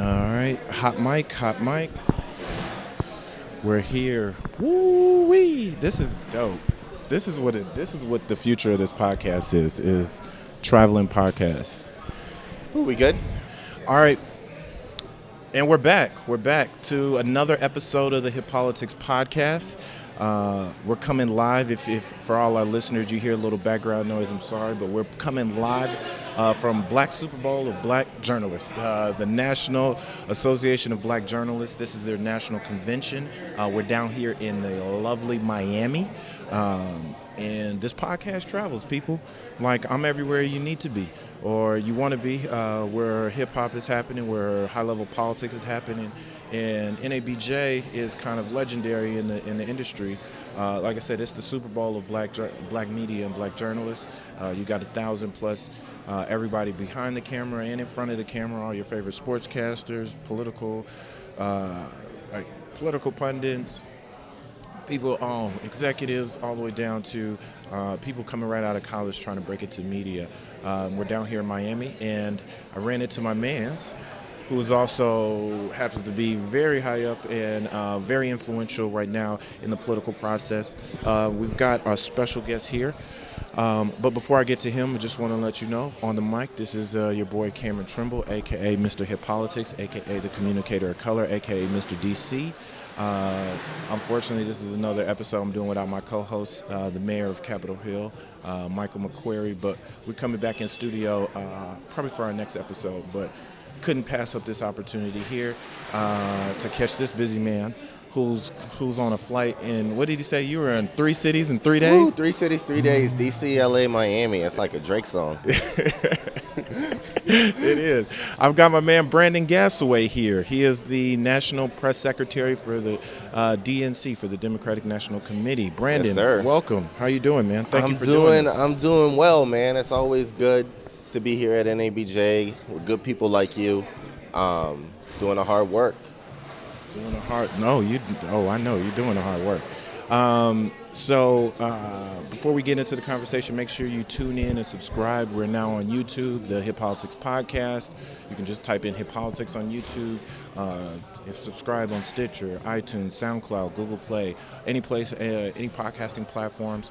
All right, hot mic, hot mic. We're here. Woo wee! This is dope. This is what the future of this podcast is traveling podcast. Ooh, we good? All right, and we're back. We're back to another episode of the Hip Politics podcast. We're coming live. If for all our listeners, you hear a little background noise, I'm sorry, but we're coming live from Black Super Bowl of Black Journalists, the National Association of Black Journalists. This is their national convention. We're down here in the lovely Miami, and this podcast travels, people. Like, I'm everywhere you need to be, or you want to be, where hip hop is happening, where high level politics is happening. And NABJ is kind of legendary in the industry. Like I said, it's the Super Bowl of black media and black journalists. You got 1,000 plus everybody behind the camera and in front of the camera, all your favorite sportscasters, political pundits, people, executives, all the way down to people coming right out of college trying to break into media. We're down here in Miami, and I ran into my mans, who is also happens to be very high up and very influential right now in the political process. We've got our special guest here. But before I get to him, I just want to let you know, on the mic, this is your boy Cameron Trimble, a.k.a. Mr. Hip Politics, a.k.a. the Communicator of Color, a.k.a. Mr. DC. Unfortunately, this is another episode I'm doing without my co-host, the mayor of Capitol Hill, Michael McQuarrie. But we're coming back in studio probably for our next episode. But couldn't pass up this opportunity here to catch this busy man who's on a flight in, what did he say? You were in 3 cities in 3 days? Ooh, 3 cities, 3 days. DC, LA, Miami. It's like a Drake song. It is. I've got my man Brandon Gassaway here. He is the National Press Secretary for the DNC, for the Democratic National Committee. Brandon, yes, sir. Welcome. How you doing, man? Thank you for doing this. I'm doing well, man. It's always good to be here at NABJ with good people like you, doing the hard work. I know you're doing the hard work. So before we get into the conversation, make sure you tune in and subscribe. We're now on YouTube, the Hip Politics Podcast. You can just type in Hip Politics on YouTube. Subscribe on Stitcher, iTunes, SoundCloud, Google Play, any place, any podcasting platforms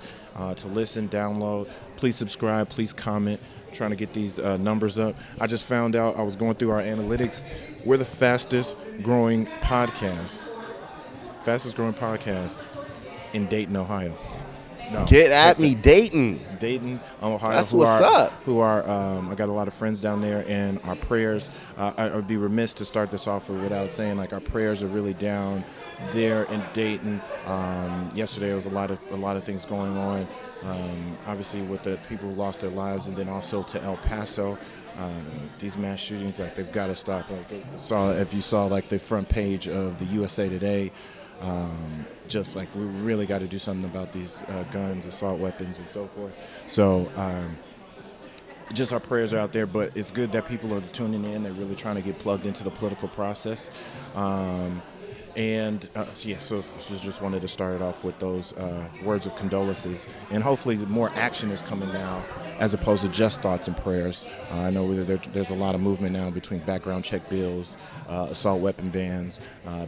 to listen, download. Please subscribe. Please comment. Trying to get these numbers up. I just found out, I was going through our analytics, we're the fastest growing podcast in Dayton, Ohio. No, Get at me, Dayton, Ohio. That's what's up. I got a lot of friends down there, and our prayers, I would be remiss to start this off without saying, like, our prayers are really down there in Dayton. Yesterday there was a lot of things going on. Obviously with the people who lost their lives, and then also to El Paso, these mass shootings, like, they've got to stop. If you saw like the front page of the USA Today, just like, we really got to do something about these guns, assault weapons, and so forth. So just our prayers are out there, but it's good that people are tuning in. They're really trying to get plugged into the political process. So just wanted to start it off with those words of condolences, and hopefully more action is coming now as opposed to just thoughts and prayers. I know there's a lot of movement now between background check bills, assault weapon bans,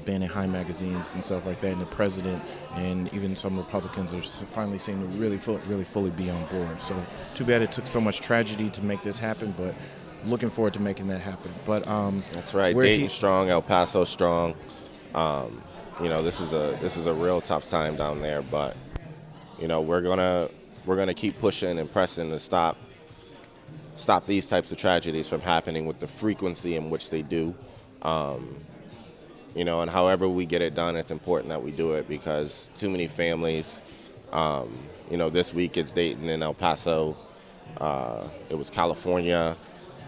banning high magazines and stuff like that, and the president and even some Republicans are finally seem to really fully be on board. So too bad it took so much tragedy to make this happen, but looking forward to making that happen. But that's right. Dayton strong, El Paso strong. This is a real tough time down there, but we're gonna keep pushing and pressing to stop these types of tragedies from happening with the frequency in which they do. And however we get it done, it's important that we do it, because too many families. This week it's Dayton and El Paso. It was California.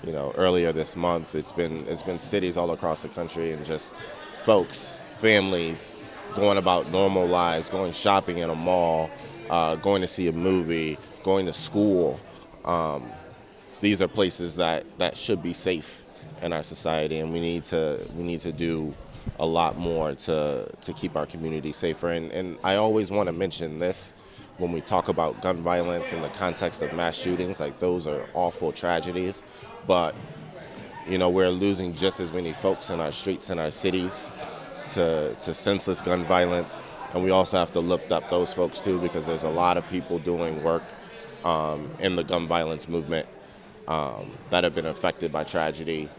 Earlier this month, it's been cities all across the country, and just folks, families, going about normal lives, going shopping in a mall, going to see a movie, going to school. These are places that should be safe in our society, and we need to do a lot more to keep our community safer. And I always want to mention this when we talk about gun violence in the context of mass shootings. Like, those are awful tragedies, but we're losing just as many folks in our streets and our cities to senseless gun violence. And we also have to lift up those folks too, because there's a lot of people doing work in the gun violence movement that have been affected by tragedy,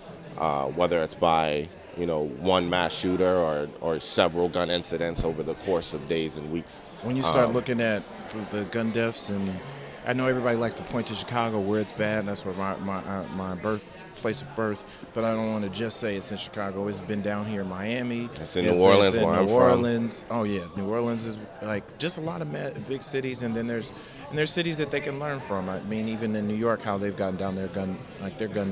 whether it's by one mass shooter or several gun incidents over the course of days and weeks. When you start looking at the gun deaths, and I know everybody likes to point to Chicago where it's bad, and that's where my birthplace of birth, but I don't want to just say it's in Chicago. It's been down here in Miami. It's in New Orleans, where I'm from. Oh yeah, New Orleans is like just a lot of big cities, and then there's cities that they can learn from. I mean, even in New York, how they've gotten down their gun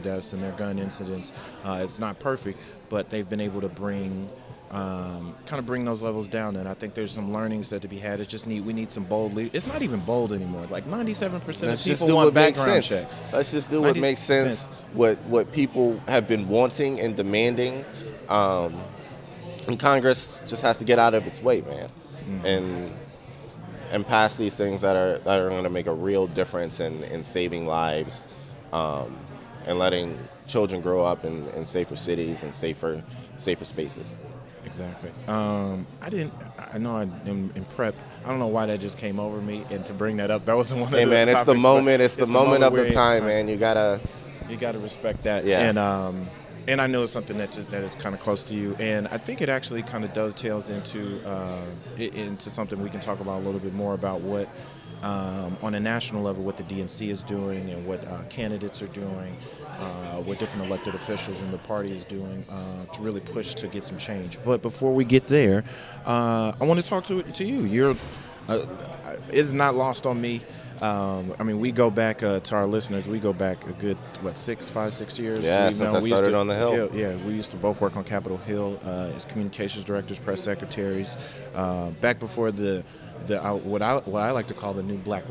deaths and their gun incidents. It's not perfect, but they've been able to bring those levels down, and I think there's some learnings that to be had. It's just we need some bold leaders. It's not even bold anymore. Like 97% of people want background checks. Let's just do what makes sense. What people have been wanting and demanding, and Congress just has to get out of its way, man, and pass these things that are going to make a real difference in saving lives, and letting children grow up in safer cities and safer spaces. Exactly. I know in prep, I don't know why that just came over me, and to bring that up, that wasn't one of the man, topics, it's the moment. It's the moment of the time, man. You gotta respect that. Yeah. And I know it's something that is kind of close to you, and I think it actually kind of dovetails into something we can talk about a little bit more about what, on a national level, what the DNC is doing and what candidates are doing, what different elected officials in the party is doing to really push to get some change. But before we get there, I want to talk to you. It's not lost on me. I mean, we go back to our listeners. We go back a good 6 years. Yeah, since I started on the Hill. We used to both work on Capitol Hill as communications directors, press secretaries. Back before what I like to call the new black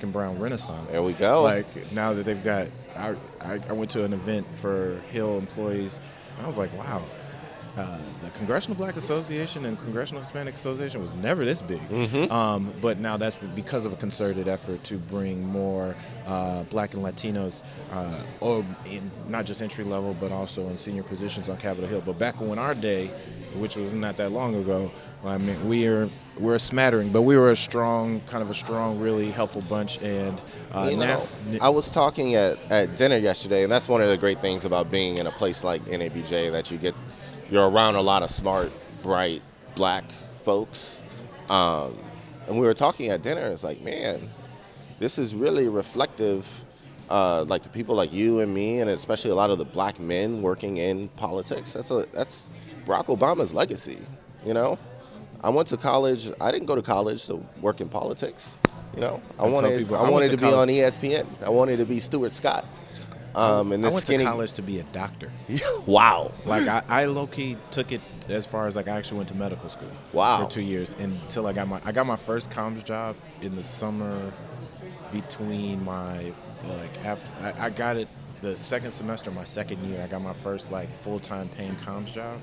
and brown renaissance. There we go. Like now that they've got, I went to an event for Hill employees, and I was like, wow. The Congressional Black Association and Congressional Hispanic Association was never this big. Mm-hmm. But now that's because of a concerted effort to bring more Black and Latinos, or in not just entry level, but also in senior positions on Capitol Hill. But back in our day, which was not that long ago, I mean, we're a smattering, but we were a strong, really helpful bunch. And I was talking at dinner yesterday, and that's one of the great things about being in a place like NABJ, that you're around a lot of smart, bright, black folks. And we were talking at dinner, it's like, man, this is really reflective, like the people like you and me, and especially a lot of the black men working in politics. That's Barack Obama's legacy, I went to college. I didn't go to college to work in politics, I wanted to be on ESPN. I wanted to be Stuart Scott. I went to college to be a doctor. Wow. Like I low-key took it as far as I actually went to medical school. Wow. For 2 years until I got my first comms job in the summer between after I got it the second semester of my second year. I got my first full-time paying comms job.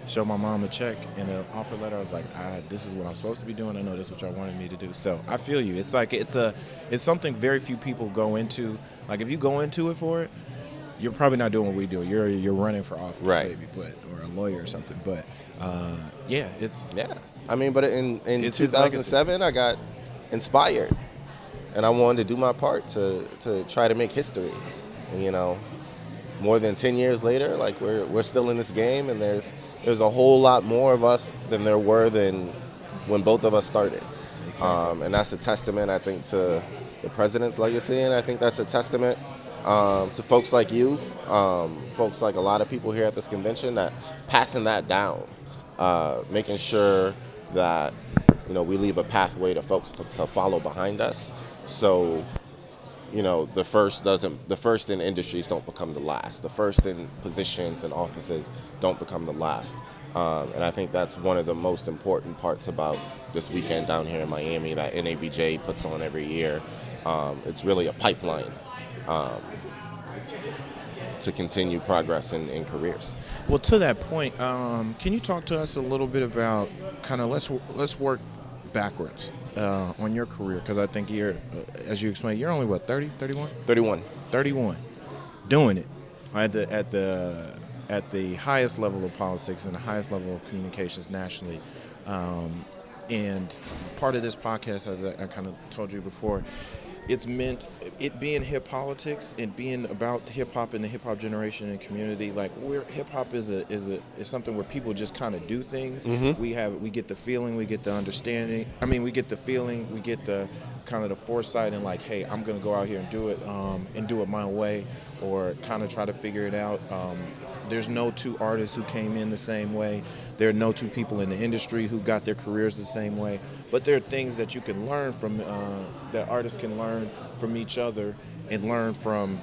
Showed my mom a check and an offer letter. I was like, this is what I'm supposed to be doing. I know this is what y'all wanted me to do. So I feel you. It's it's something very few people go into. Like if you go into it for it, you're probably not doing what we do. You're running for office, right? Maybe, or a lawyer or something. But it's I mean, but in 2007, I got inspired, and I wanted to do my part to try to make history. And, more than 10 years later, we're still in this game, and there's a whole lot more of us than there were when both of us started. Exactly. And that's a testament, I think, to the president's legacy, and I think that's a testament to folks like you, folks like a lot of people here at this convention, that passing that down, making sure that we leave a pathway to folks to follow behind us. So, the first in industries don't become the last. The first in positions and offices don't become the last. And I think that's one of the most important parts about this weekend down here in Miami that NABJ puts on every year. It's really a pipeline to continue progress in careers. Well, to that point, can you talk to us a little bit about let's work backwards on your career? Because I think you're, as you explained, you're only 30, 31? 31. 31. Doing it. at the highest level of politics and the highest level of communications nationally. And part of this podcast, as I kind of told you before, it's meant it being hip politics and being about hip hop and the hip hop generation and community. Like hip hop is something where people just kind of do things. We get the feeling, we get the understanding. I mean, we get the feeling, we get the kind of the foresight and like, hey, I'm gonna go out here and do it my way, or kind of try to figure it out. There's no two artists who came in the same way. There are no two people in the industry who got their careers the same way. But there are things that you can learn from, that artists can learn from each other and learn from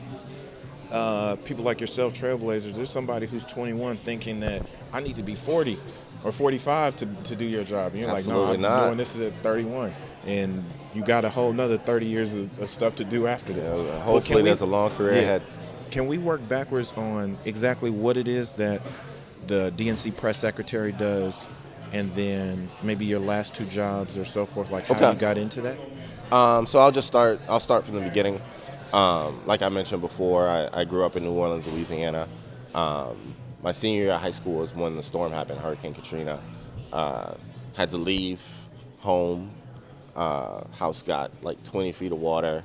people like yourself, trailblazers. There's somebody who's 21 thinking that I need to be 40 or 45 to do your job. And you're Absolutely like, no, I'm not. doing this at 31. And you got a whole nother 30 years of stuff to do after this. Yeah, hopefully there's a long career ahead. Can we work backwards on exactly what it is that the DNC press secretary does, and then maybe your last two jobs or so forth, like how you got into that? So I'll start from the beginning. Like I mentioned before, I grew up in New Orleans, Louisiana. My senior year of high school was when the storm happened, Hurricane Katrina. Had to leave home. House got like 20 feet of water.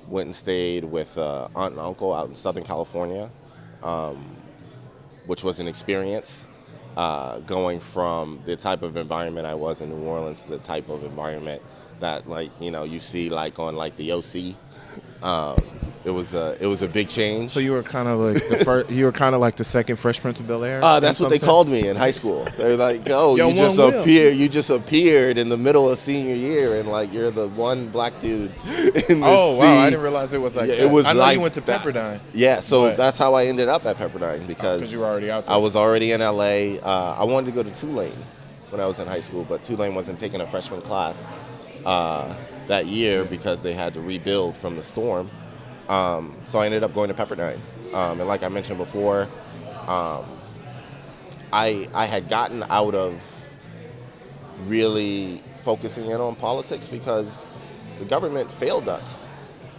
Went and stayed with aunt and uncle out in Southern California, which was an experience, going from the type of environment I was in New Orleans to the type of environment that, like, you see like on like the OC. It was a big change. So you were kind of like the first. You were kind of like the second Fresh Prince of Bel-Air. That's what they called me in high school. They're like, "Oh, Yo, you just appeared in the middle of senior year, and like you're the one black dude in the Oh sea." wow! I didn't realize it was like that. It was I know like you went to that. Pepperdine. Yeah, so But- that's how I ended up at Pepperdine because you were already out there. I was already in LA. I wanted to go to Tulane when I was in high school, but Tulane wasn't taking a freshman class that year because they had to rebuild from the storm. So I ended up going to Pepperdine. And like I mentioned before, I had gotten out of really focusing in on politics because the government failed us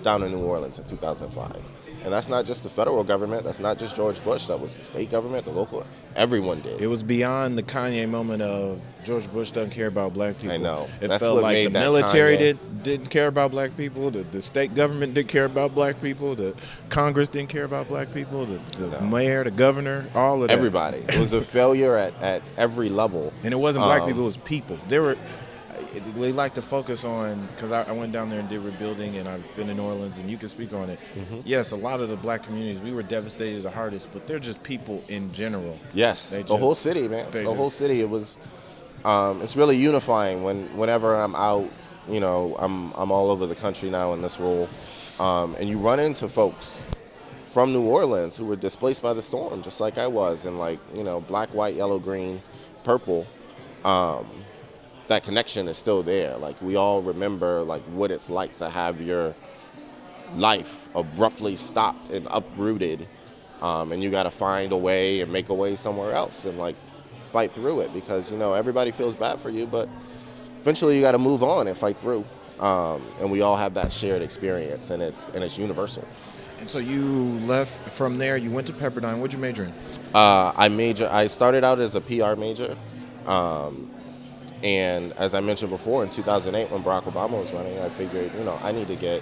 down in New Orleans in 2005. And that's not just the federal government. That's not just George Bush. That was the state government, the local. Everyone did. It was beyond the Kanye moment of George Bush doesn't care about black people. I know. It That's felt what like made the that military Kanye. didn't care about black people. The state government didn't care about black people. The Congress didn't care about black people. The mayor, the governor, all of that. Everybody. It was a failure at every level. And it wasn't black people, it was people. They like to focus on, because I went down there and did rebuilding, and I've been in New Orleans, and you can speak on it. Mm-hmm. Yes, a lot of the black communities, we were devastated the hardest, but they're just people in general. Yes, the whole city, man. The whole city. It was. It's really unifying whenever I'm out. I'm all over the country now in this role, and you run into folks from New Orleans who were displaced by the storm, just like I was, and like black, white, yellow, green, purple. That connection is still there. Like we all remember like what it's like to have your life abruptly stopped and uprooted, and you got to find a way and make a way somewhere else and like fight through it because everybody feels bad for you, but eventually you got to move on and fight through. And we all have that shared experience, and it's universal. And so you left from there. You went to Pepperdine. What'd you major in? I started out as a PR major. And as I mentioned before, in 2008, when Barack Obama was running, I figured, I need to get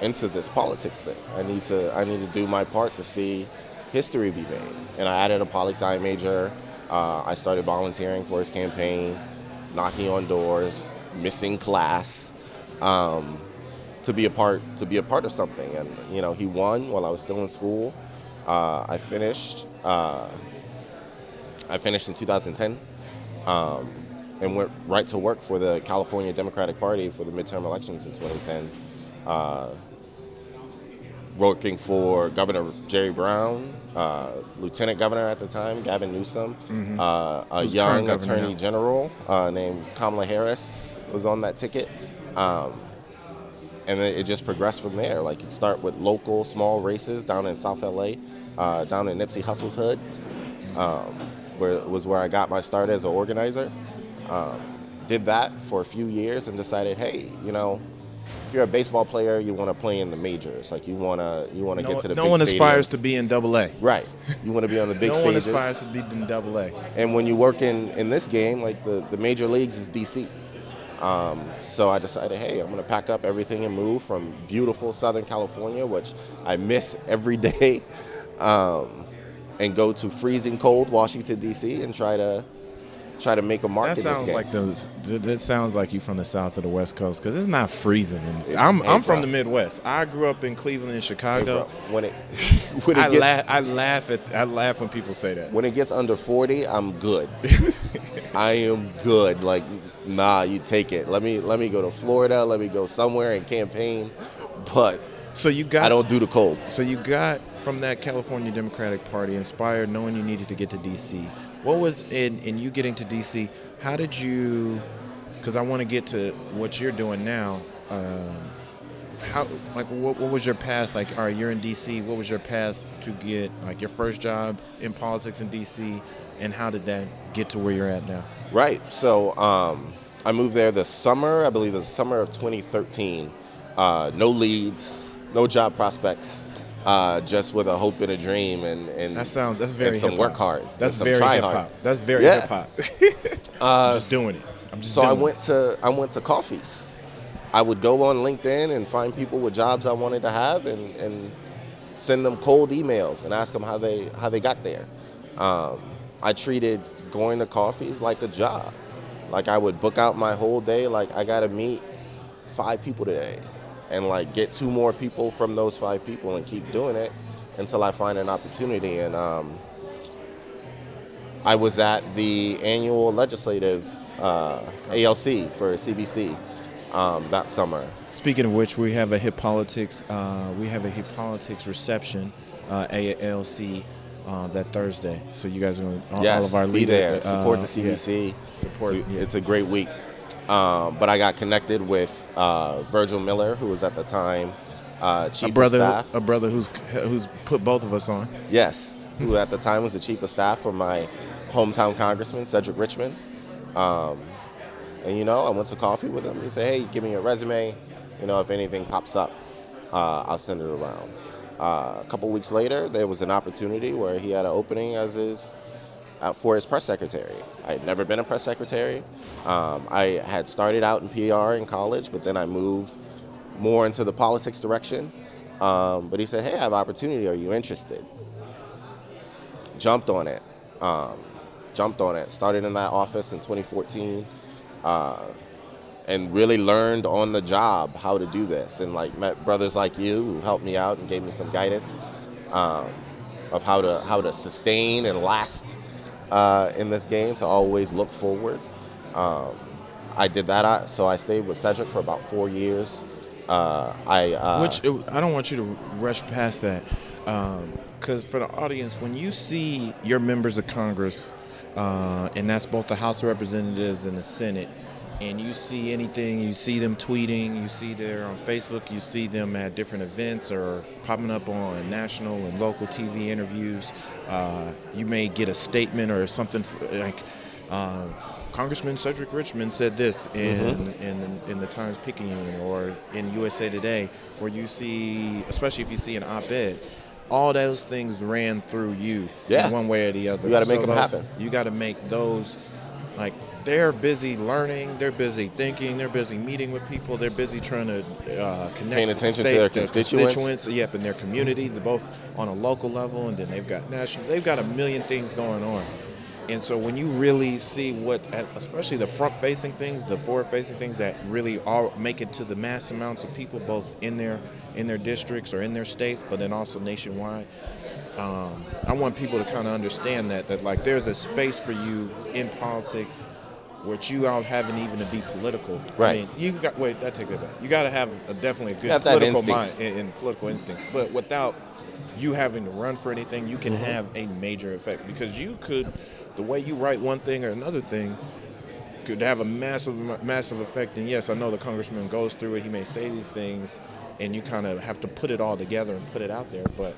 into this politics thing. I need to do my part to see history be made. And I added a poli-sci major. I started volunteering for his campaign, knocking on doors, missing class, to be a part of something. And he won while I was still in school. I finished in 2010. And went right to work for the California Democratic Party for the midterm elections in 2010, working for Governor Jerry Brown, Lieutenant Governor at the time, Gavin Newsom, a young Attorney General named Kamala Harris was on that ticket. And then it just progressed from there. Like you start with local small races down in South LA, down in Nipsey Hussle's hood, where I got my start as an organizer. Did that for a few years and decided, hey, if you're a baseball player, you want to play in the majors. Like you want to get to the No big one aspires stadiums. to be in AA. Right. You want to be on the big No one stages. aspires to be in AA. And when you work in this game, like the major leagues is DC. So I decided, hey, I'm going to pack up everything and move from beautiful Southern California, which I miss every day, and go to freezing cold Washington, D.C. and try to make a mark That in this sounds game. like that sounds like you from the South or the West Coast, because it's not freezing. I'm from the Midwest. I grew up in Cleveland and Chicago. When it I laugh when people say that. When it gets under 40, I'm good. I am good. Like, nah, you take it. Let me go to Florida. Let me go somewhere and campaign. But I don't do the cold. So you got from that California Democratic Party inspired, knowing you needed to get to D.C. What was in you getting to D.C.? How did you? Because I want to get to what you're doing now. What was your path? Like, all right, you're in D.C. What was your path to get like your first job in politics in D.C. and how did that get to where you're at now? Right. So I moved there this summer. I believe it was the summer of 2013. No leads, no job prospects, just with a hope and a dream and that's very and some hip-hop. work hard. That's some very try hip hard. hop. That's very hip hop. I'm just doing it. I went to coffees. I would go on LinkedIn and find people with jobs I wanted to have and send them cold emails and ask them how they got there. I treated going to coffees like a job. Like I would book out my whole day. Like I got to meet 5 people today and like get 2 more people from those 5 people and keep doing it until I find an opportunity. And I was at the annual legislative ALC for CBC that summer. Speaking of which, we have a hip politics reception ALC that Thursday. So you guys are going to all of our be leaders there, support the CBC. Yeah. It's a great week. But I got connected with Virgil Miller, who was at the time chief of staff. A brother who's put both of us on. Yes, who at the time was the chief of staff for my hometown congressman, Cedric Richmond. And, I went to coffee with him. He said, hey, give me your resume. If anything pops up, I'll send it around. A couple weeks later, there was an opportunity where he had an opening for his press secretary. I had never been a press secretary. I had started out in PR in college, but then I moved more into the politics direction. But he said, hey, I have an opportunity. Are you interested? Jumped on it. Started in that office in 2014. And really learned on the job how to do this, and met brothers like you who helped me out and gave me some guidance of how to sustain and last in this game, to always look forward. I did that, so I stayed with Cedric for about 4 years. I don't want you to rush past that, because for the audience, when you see your members of Congress, and that's both the House of Representatives and the Senate, and you see anything, you see them tweeting, you see they're on Facebook, you see them at different events or popping up on national and local TV interviews, you may get a statement or something like Congressman Cedric Richmond said this in the Times-Picayune or in USA Today, where you see, especially if you see an op-ed, all those things ran through you in one way or the other. You got to make them happen. You got to make those, they're busy learning, they're busy thinking, they're busy meeting with people, they're busy trying to connect, paying attention to their constituents. Yep, in their community, both on a local level, and then they've got national. They've got a million things going on. And so when you really see especially the front-facing things, the forward-facing things that really make it to the mass amounts of people, both in their districts or in their states, but then also nationwide, I want people to kind of understand that there's a space for you in politics which you all haven't even to be political. Right. I mean, that take it back. You got to have definitely a good political mind and political instincts, but without you having to run for anything, you can have a major effect, because you could, the way you write one thing or another thing could have a massive effect. And yes, I know the congressman goes through it. He may say these things, and you kind of have to put it all together and put it out there. But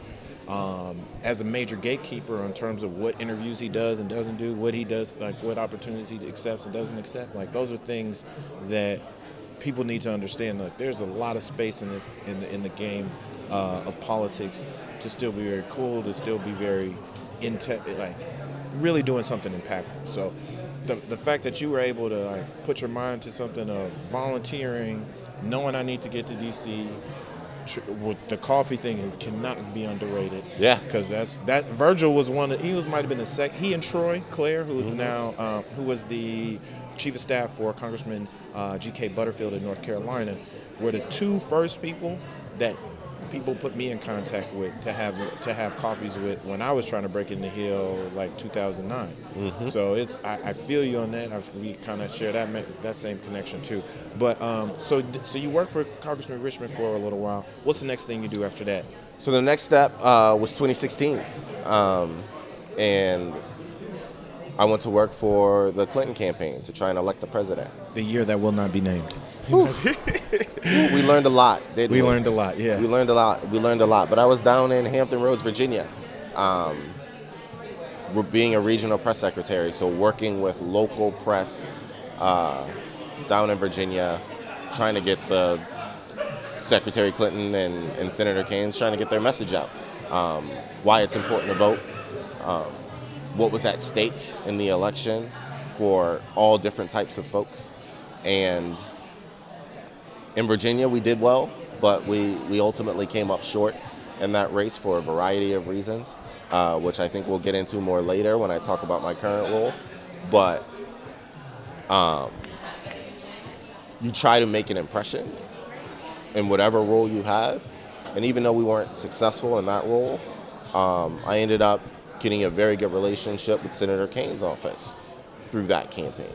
as a major gatekeeper in terms of what interviews he does and doesn't do, what he does, what opportunities he accepts and doesn't accept, those are things that people need to understand that there's a lot of space in this in the game of politics to still be very cool, to still be very like really doing something impactful. So the fact that you were able to like put your mind to something of volunteering, knowing I need to get to DC. The coffee thing cannot be underrated. Yeah, because that Virgil was one. Might have been the second. He and Troy Claire, who is now who was the chief of staff for Congressman G.K. Butterfield in North Carolina, were the two first people that people put me in contact with to have coffees with when I was trying to break in the Hill like 2009. So I feel you on that. We kind of share that same connection too. But so you worked for Congressman Richmond for a little while. What's the next thing you do after that? So the next step was 2016, and I went to work for the Clinton campaign to try and elect the president. The year that will not be named. We learned a lot, didn't we? We learned a lot, yeah. We learned a lot. But I was down in Hampton Roads, Virginia, being a regional press secretary, so working with local press down in Virginia, trying to get the Secretary Clinton and Senator Kane's trying to get their message out. Why it's important to vote, what was at stake in the election for all different types of folks. And in Virginia, we did well, but we ultimately came up short in that race for a variety of reasons, which I think we'll get into more later when I talk about my current role. But you try to make an impression in whatever role you have. And even though we weren't successful in that role, I ended up getting a very good relationship with Senator Kane's office through that campaign.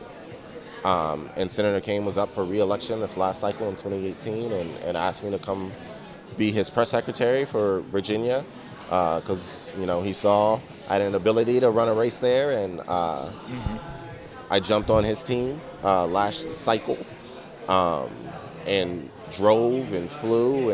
And Senator Kane was up for re-election this last cycle in 2018 and asked me to come be his press secretary for Virginia because, he saw I had an ability to run a race there, and I jumped on his team last cycle and drove and flew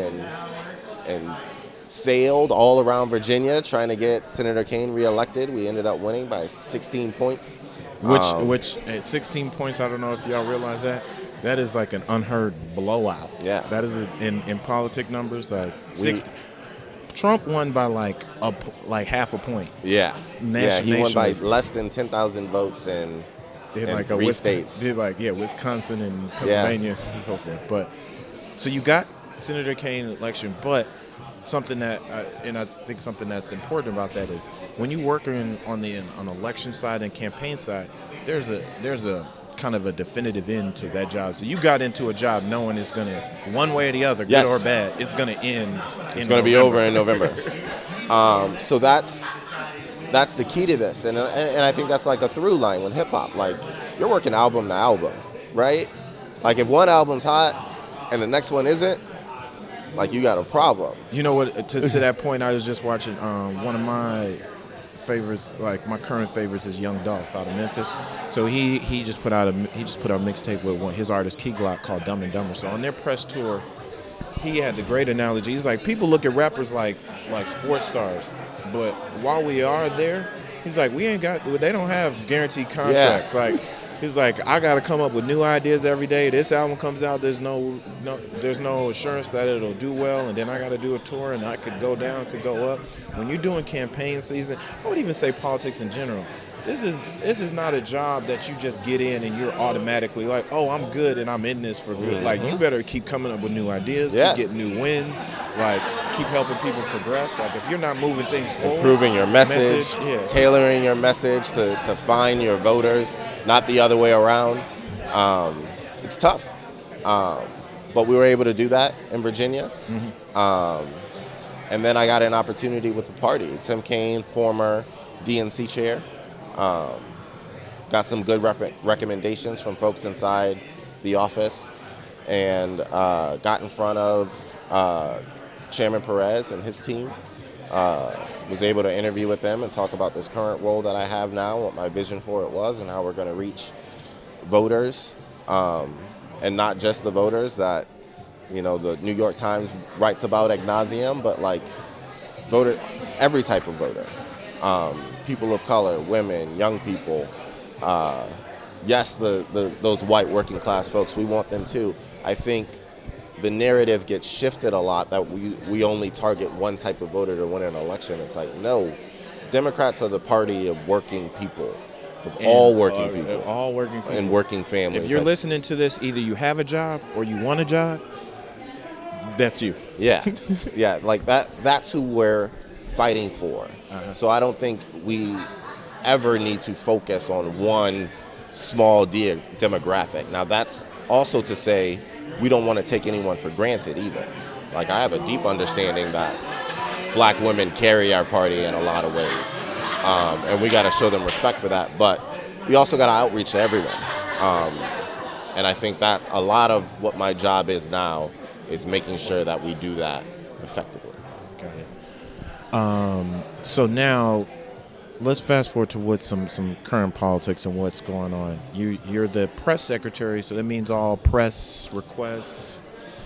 and sailed all around Virginia trying to get Senator Kane re-elected. We ended up winning by 16 points. Which at 16 points, I don't know if y'all realize that is like an unheard blowout. Yeah. That is in politic numbers, like 60. Trump won by like half a point. Yeah. He won by nationally. less than 10,000 votes in three states. Wisconsin and Pennsylvania and so forth. But so you got Senator Kane election, but something that, and I think something that's important about that is when you work on the election side and campaign side, there's a kind of a definitive end to that job. So you got into a job knowing it's going to, one way or the other, good or bad, it's going to end. It's going to be over in November. So that's the key to this, and I think that's like a through line with hip hop. Like you're working album to album, right? Like if one album's hot and the next one isn't, like you got a problem. You know what? To that point, I was just watching one of my favorites, like my current favorites, is Young Dolph out of Memphis. So he just put out a mixtape with his artist Key Glock called Dumb and Dumber. So on their press tour, he had the great analogy. He's like, people look at rappers like sports stars, but while we are there, he's like, they don't have guaranteed contracts. Yeah. Like. He's like, I got to come up with new ideas every day. This album comes out, there's no assurance that it'll do well, and then I got to do a tour, and I could go down, could go up. When you're doing campaign season, I would even say politics in general. This is not a job that you just get in and you're automatically like, oh, I'm good and I'm in this for good. Mm-hmm. Like you better keep coming up with new ideas, keep getting new wins, like keep helping people progress. Like if you're not moving things forward, improving your message tailoring your message to find your voters, not the other way around. It's tough, but we were able to do that in Virginia. Mm-hmm. And then I got an opportunity with the party. Tim Kaine, former DNC chair. Got some good recommendations from folks inside the office, and got in front of Chairman Perez and his team. Was able to interview with them and talk about this current role that I have now, what my vision for it was, and how we're going to reach voters, and not just the voters that the New York Times writes about ad nauseum, but like every type of voter. People of color, women, young people, yes, those white working class folks, we want them too. I think the narrative gets shifted a lot that we only target one type of voter to win an election. It's like, no, Democrats are the party of working people, of all working people. All working people. And working families. If you're listening to this, either you have a job or you want a job, that's you. Yeah. Yeah, like that's who we're fighting for. So I don't think we ever need to focus on one small demographic. Now that's also to say we don't want to take anyone for granted either. Like I have a deep understanding that black women carry our party in a lot of ways. And we got to show them respect for that. But we also got to outreach to everyone. And I think that a lot of what my job is now is making sure that we do that effectively. Got it. So now, let's fast forward to what some current politics and what's going on. You're the press secretary, so that means all press requests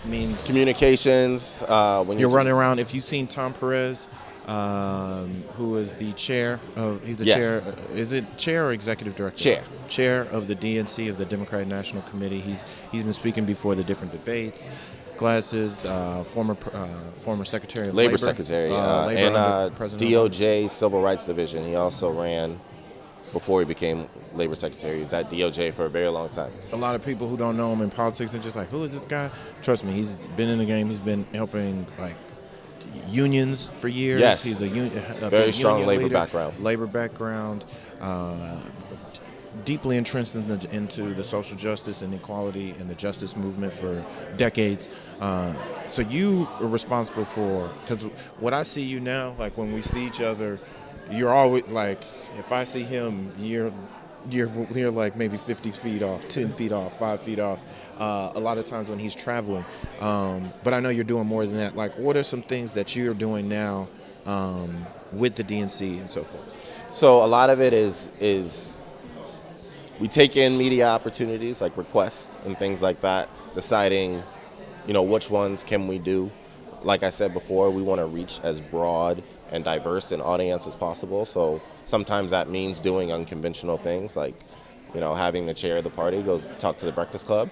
means communications. When you're running around. If you've seen Tom Perez, who is the chair of chair. Is it chair or executive director? Chair of the DNC, of the Democratic National Committee. He's been speaking before the different debates. Glasses, former Secretary of Labor Secretary, and DOJ Civil Rights Division. He also ran before he became Labor Secretary. He was at DOJ for a very long time. A lot of people who don't know him in politics, they're just like, who is this guy? Trust me, he's been in the game. He's been helping like unions for years. Yes, he's a very strong union labor leader, background. Deeply entrenched into the social justice and equality and the justice movement for decades. So you are responsible for, because what I see you now, like when we see each other, you're always like, if I see him, you're like maybe 50 feet off, 10 feet off, 5 feet off, a lot of times when he's traveling. But I know you're doing more than that. Like, what are some things that you're doing now with the DNC and so forth? So a lot of it is we take in media opportunities like requests and things like that, deciding, which ones can we do. Like I said before, we want to reach as broad and diverse an audience as possible. So sometimes that means doing unconventional things like, having the chair of the party go talk to the Breakfast Club.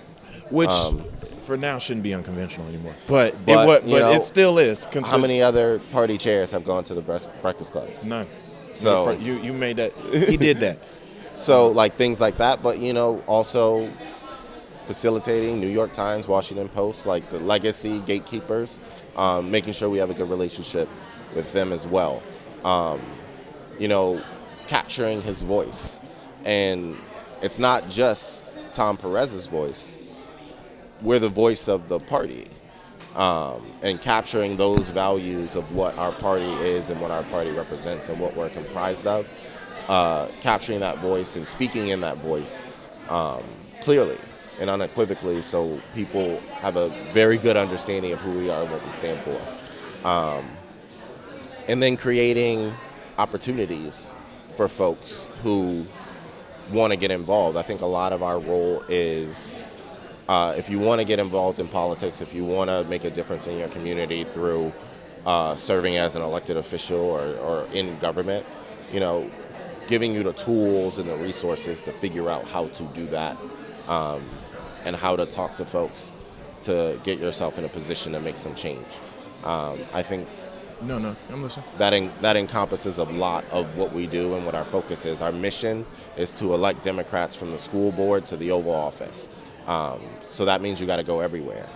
Which for now shouldn't be unconventional anymore. But it still is. How many other party chairs have gone to the Breakfast Club? None. So you made that. He did that. So like things like that, but also facilitating New York Times, Washington Post, like the legacy gatekeepers, making sure we have a good relationship with them as well. Capturing his voice. And it's not just Tom Perez's voice. We're the voice of the party. And capturing those values of what our party is and what our party represents and what we're comprised of. Capturing that voice and speaking in that voice clearly and unequivocally, so people have a very good understanding of who we are and what we stand for. And then creating opportunities for folks who want to get involved. I think a lot of our role is, if you want to get involved in politics, if you want to make a difference in your community through serving as an elected official or in government, giving you the tools and the resources to figure out how to do that, and how to talk to folks to get yourself in a position to make some change. I think I'm listening. That encompasses a lot of what we do and what our focus is. Our mission is to elect Democrats from the school board to the Oval Office. So that means you got to go everywhere.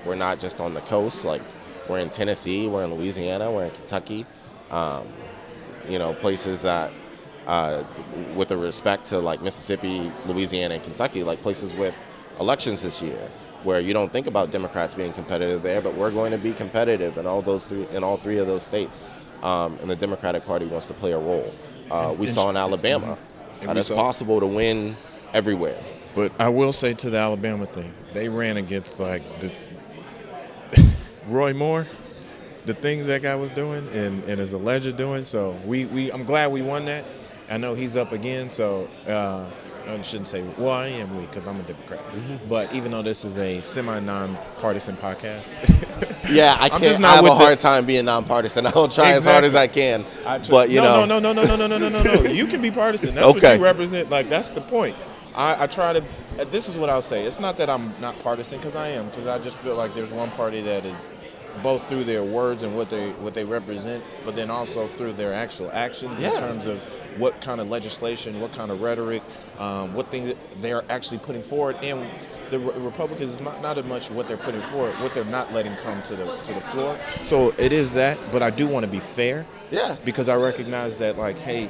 We're not just on the coast. Like we're in Tennessee, we're in Louisiana, we're in Kentucky. Places that, with the respect to like Mississippi, Louisiana, and Kentucky, like places with elections this year, where you don't think about Democrats being competitive there, but we're going to be competitive in all three of those states. And the Democratic Party wants to play a role. We saw in Alabama that it's possible to win everywhere. But I will say to the Alabama thing, they ran against Roy Moore, the things that guy was doing and is alleged doing. So I'm glad we won that. I know he's up again, so I shouldn't say, well, I am we, because I'm a Democrat. Mm-hmm. But even though this is a semi-nonpartisan podcast. Yeah, I have a hard time being nonpartisan. I'll try as hard as I can. But, No. You can be partisan. That's what you represent. Like, that's the point. I try to. This is what I'll say. It's not that I'm not partisan, because I am, because I just feel like there's one party that is both through their words and what they represent, but then also through their actual actions in terms of what kind of legislation, what kind of rhetoric, what things they're actually putting forward, and the Republicans not as much what they're putting forward, what they're not letting come to the floor. So it is that, but I do want to be fair, because I recognize that, like, hey,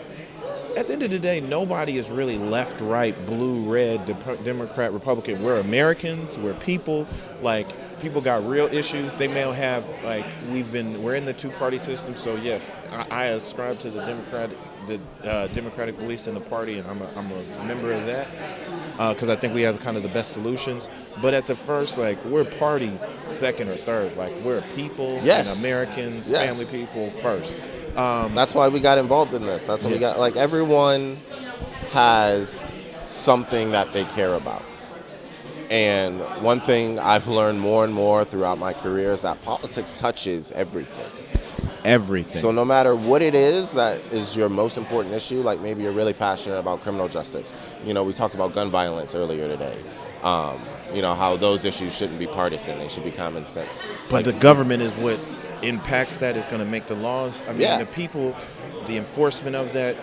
at the end of the day, nobody is really left, right, blue, red, Democrat, Republican. We're Americans. We're people. Like, people got real issues. They may have, like, we're in the two-party system. So yes, I ascribe to the Democratic beliefs in the party, and I'm a member of that, because I think we have kind of the best solutions. But at the first, like, we're party second or third. Like, we're people, and Americans, family people first. That's why we got involved in this. That's why we got, like, everyone has something that they care about. And one thing I've learned more and more throughout my career is that politics touches everything. Everything. So no matter what it is that is your most important issue, like maybe you're really passionate about criminal justice. You know, we talked about gun violence earlier today. You know, how those issues shouldn't be partisan. They should be common sense. But the government is what impacts that, is going to make the laws. I mean, the people, the enforcement of that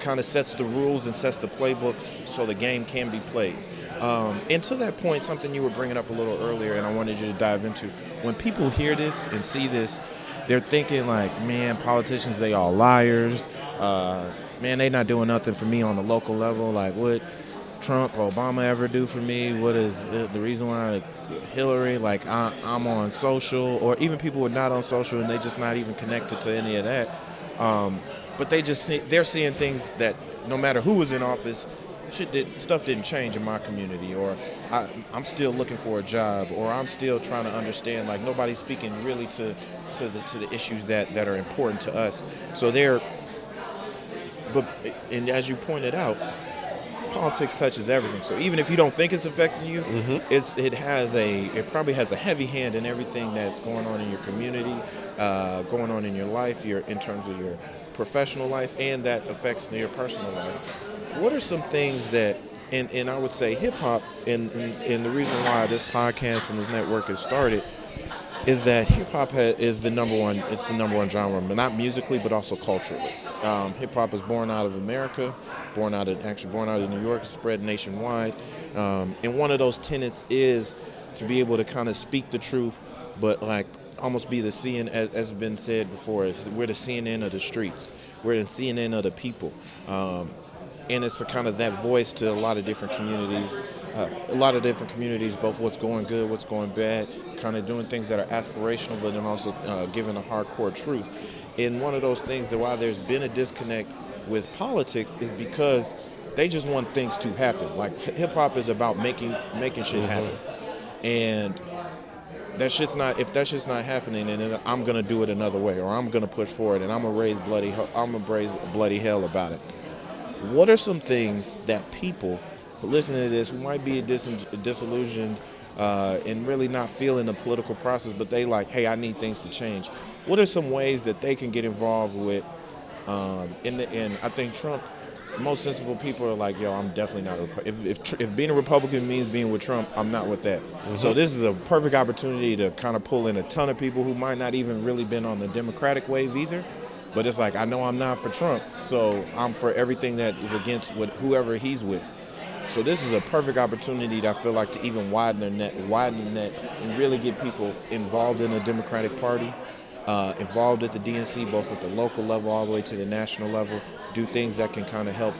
kind of sets the rules and sets the playbooks so the game can be played. And to that point, something you were bringing up a little earlier, and I wanted you to dive into, when people hear this and see this, they're thinking like, man, politicians, they all liars. Man, they not doing nothing for me on the local level. Like, what Trump, Obama ever do for me? What is the reason why Hillary, like, I'm on social, or even people who are not on social and they just not even connected to any of that. But they're seeing things that no matter who was in office, stuff didn't change in my community, or I'm still looking for a job, or I'm still trying to understand. Like, nobody's speaking really to the issues that are important to us. So and as you pointed out, politics touches everything. So even if you don't think it's affecting you, it probably has a heavy hand in everything that's going on in your community, going on in your life, in terms of your professional life, and that affects your personal life. What are some things that, and I would say hip-hop, and the reason why this podcast and this network has started, is that hip-hop is the number one genre, but not musically, but also culturally. Hip-hop is born out of America, born out of New York, spread nationwide. And one of those tenets is to be able to kind of speak the truth, but like almost be the CNN, as has been said before, we're the CNN of the streets. We're the CNN of the people. And it's a kind of that voice to a lot of different communities, both what's going good, what's going bad, kind of doing things that are aspirational, but then also giving a hardcore truth. And one of those things that why there's been a disconnect with politics is because they just want things to happen. Like, hip hop is about making shit happen. And if that shit's not happening, then I'm gonna do it another way, or I'm gonna push forward, and I'm gonna raise bloody hell about it. What are some things that people who listen to this, who might be disillusioned and really not feeling the political process, but they like, hey, I need things to change. What are some ways that they can get involved with? And I think Trump, most sensible people are like, yo, I'm definitely not a Republican. If being a Republican means being with Trump, I'm not with that. Mm-hmm. So this is a perfect opportunity to kind of pull in a ton of people who might not even really been on the Democratic wave either. But it's like, I know I'm not for Trump, so I'm for everything that is against whoever he's with. So this is a perfect opportunity that I feel like to even widen the net, and really get people involved in the Democratic Party, involved at the DNC, both at the local level all the way to the national level, do things that can kind of help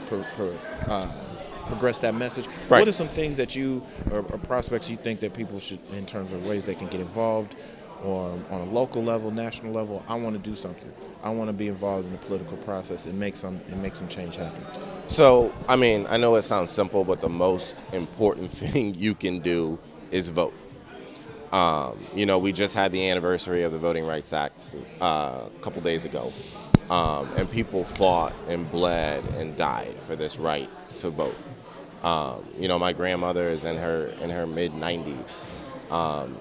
progress that message. Right. What are some things that you, or prospects you think that people should, in terms of ways they can get involved, or on a local level, national level? I want to do something. I want to be involved in the political process and make some change happen. So, I mean, I know it sounds simple, but the most important thing you can do is vote. You know, we just had the anniversary of the Voting Rights Act a couple days ago, and people fought and bled and died for this right to vote. You know, my grandmother is in her mid-90s.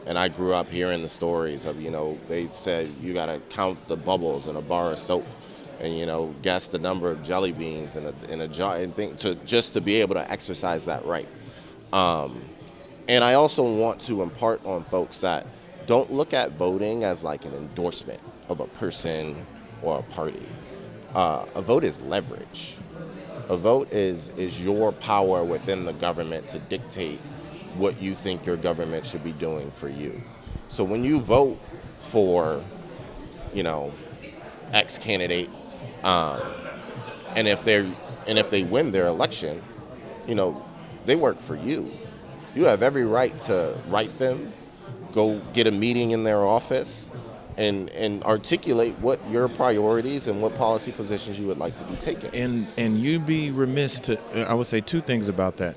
And I grew up hearing the stories of, you know, they said you got to count the bubbles in a bar of soap and guess the number of jelly beans in a jar and to be able to exercise that right. And I also want to impart on folks that don't look at voting as like an endorsement of a person or a party. A vote is leverage. A vote is your power within the government to dictate what you think your government should be doing for you. So when you vote for, X candidate, and if they win their election, they work for you. You have every right to write them, go get a meeting in their office, and articulate what your priorities and what policy positions you would like to be taken. And you'd be remiss to, I would say two things about that.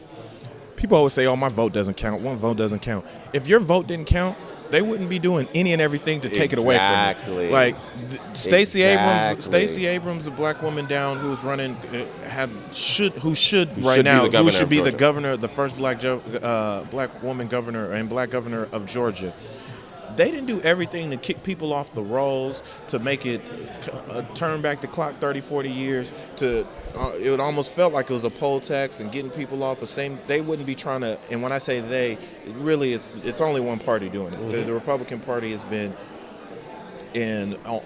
People always say, oh, my vote doesn't count. One vote doesn't count. If your vote didn't count, they wouldn't be doing any and everything to take it away from you. Like Stacey Abrams, a black woman down who's running, who should be the governor, the first black woman governor and black governor of Georgia. They didn't do everything to kick people off the rolls, to make it turn back the clock 30, 40 years. It almost felt like it was a poll tax and getting people off the same. They wouldn't be trying to, and when I say they, it's only one party doing it. Mm-hmm. The Republican Party has been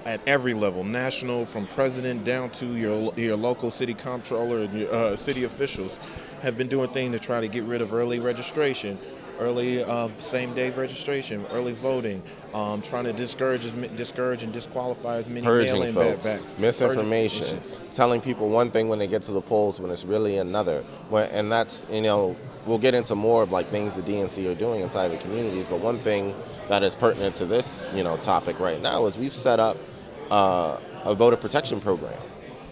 at every level, national, from president down to your local city comptroller and your city officials, have been doing things to try to get rid of early registration. Early same-day registration, early voting, trying to discourage and disqualify as many mail-in backs. Misinformation, telling people one thing when they get to the polls when it's really another. And that's, we'll get into more of like things the DNC are doing inside the communities, but one thing that is pertinent to this, topic right now is we've set up a voter protection program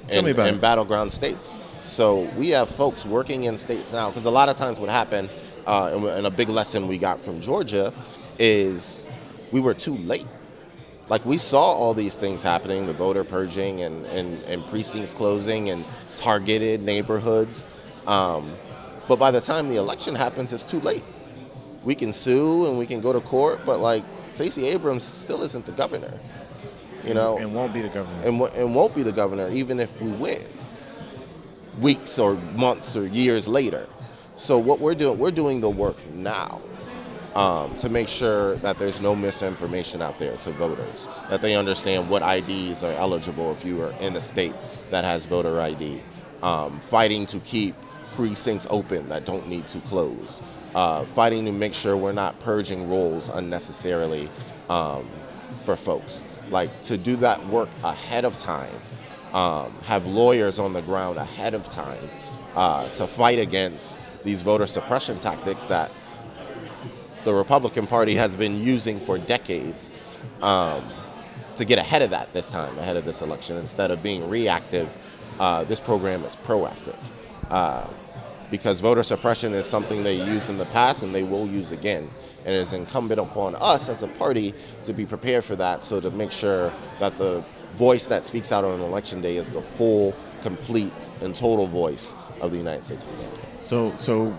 in battleground states. So we have folks working in states now, because a lot of times what happened, and a big lesson we got from Georgia is we were too late. Like, we saw all these things happening, the voter purging and precincts closing and targeted neighborhoods. But by the time the election happens, it's too late. We can sue and we can go to court, but like Stacey Abrams still isn't the governor, and won't be the governor. And won't be the governor even if we win, weeks or months or years later. So what we're doing the work now to make sure that there's no misinformation out there to voters, that they understand what IDs are eligible if you are in a state that has voter ID, fighting to keep precincts open that don't need to close, fighting to make sure we're not purging rolls unnecessarily for folks. Like, to do that work ahead of time, have lawyers on the ground ahead of time to fight against these voter suppression tactics that the Republican Party has been using for decades, to get ahead of that this time, ahead of this election. Instead of being reactive, this program is proactive. Because voter suppression is something they used in the past and they will use again. And it is incumbent upon us as a party to be prepared for that, so to make sure that the voice that speaks out on election day is the full, complete, and total voice of the United States of America. So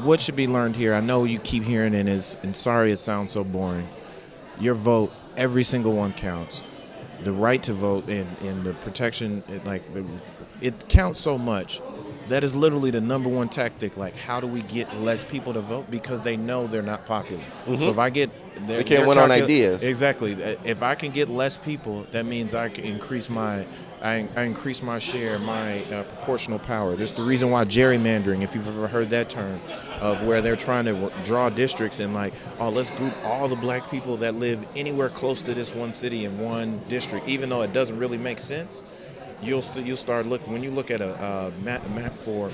what should be learned here? I know you keep hearing it, and sorry it sounds so boring. Your vote, every single one counts. The right to vote and the protection, it counts so much. That is literally the number one tactic. Like, how do we get less people to vote? Because they know they're not popular. Mm-hmm. So if I get... They can't win on ideas. Exactly. If I can get less people, that means I can increase my share, my proportional power. That's the reason why gerrymandering, if you've ever heard that term, of where they're trying to draw districts and let's group all the black people that live anywhere close to this one city in one district, even though it doesn't really make sense. You'll start looking, when you look at a map for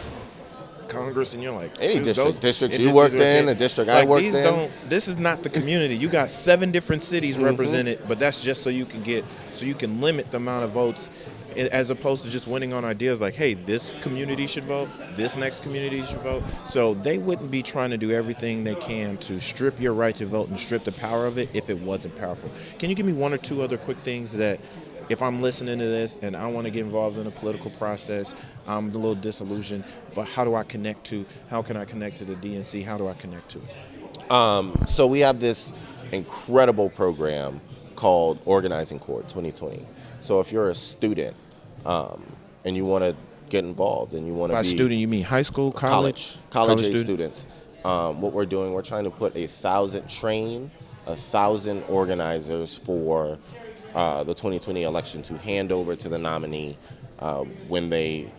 Congress, and you're like, any district you worked in, the district I worked in. This is not the community. You got 7 different cities represented, but that's just so you can limit the amount of votes, as opposed to just winning on ideas like, hey, this community should vote, this next community should vote. So they wouldn't be trying to do everything they can to strip your right to vote and strip the power of it if it wasn't powerful. Can you give me one or two other quick things that, if I'm listening to this and I want to get involved in a political process, I'm a little disillusioned, but how can I connect to the DNC? How do I connect to it? So we have this incredible program called Organizing Corps 2020. So if you're a student, and you want to get involved, and you want to By be student, you mean high school, college? college age student? students. What we're doing, we're trying to put 1,000 organizers for the 2020 election to hand over to the nominee when they,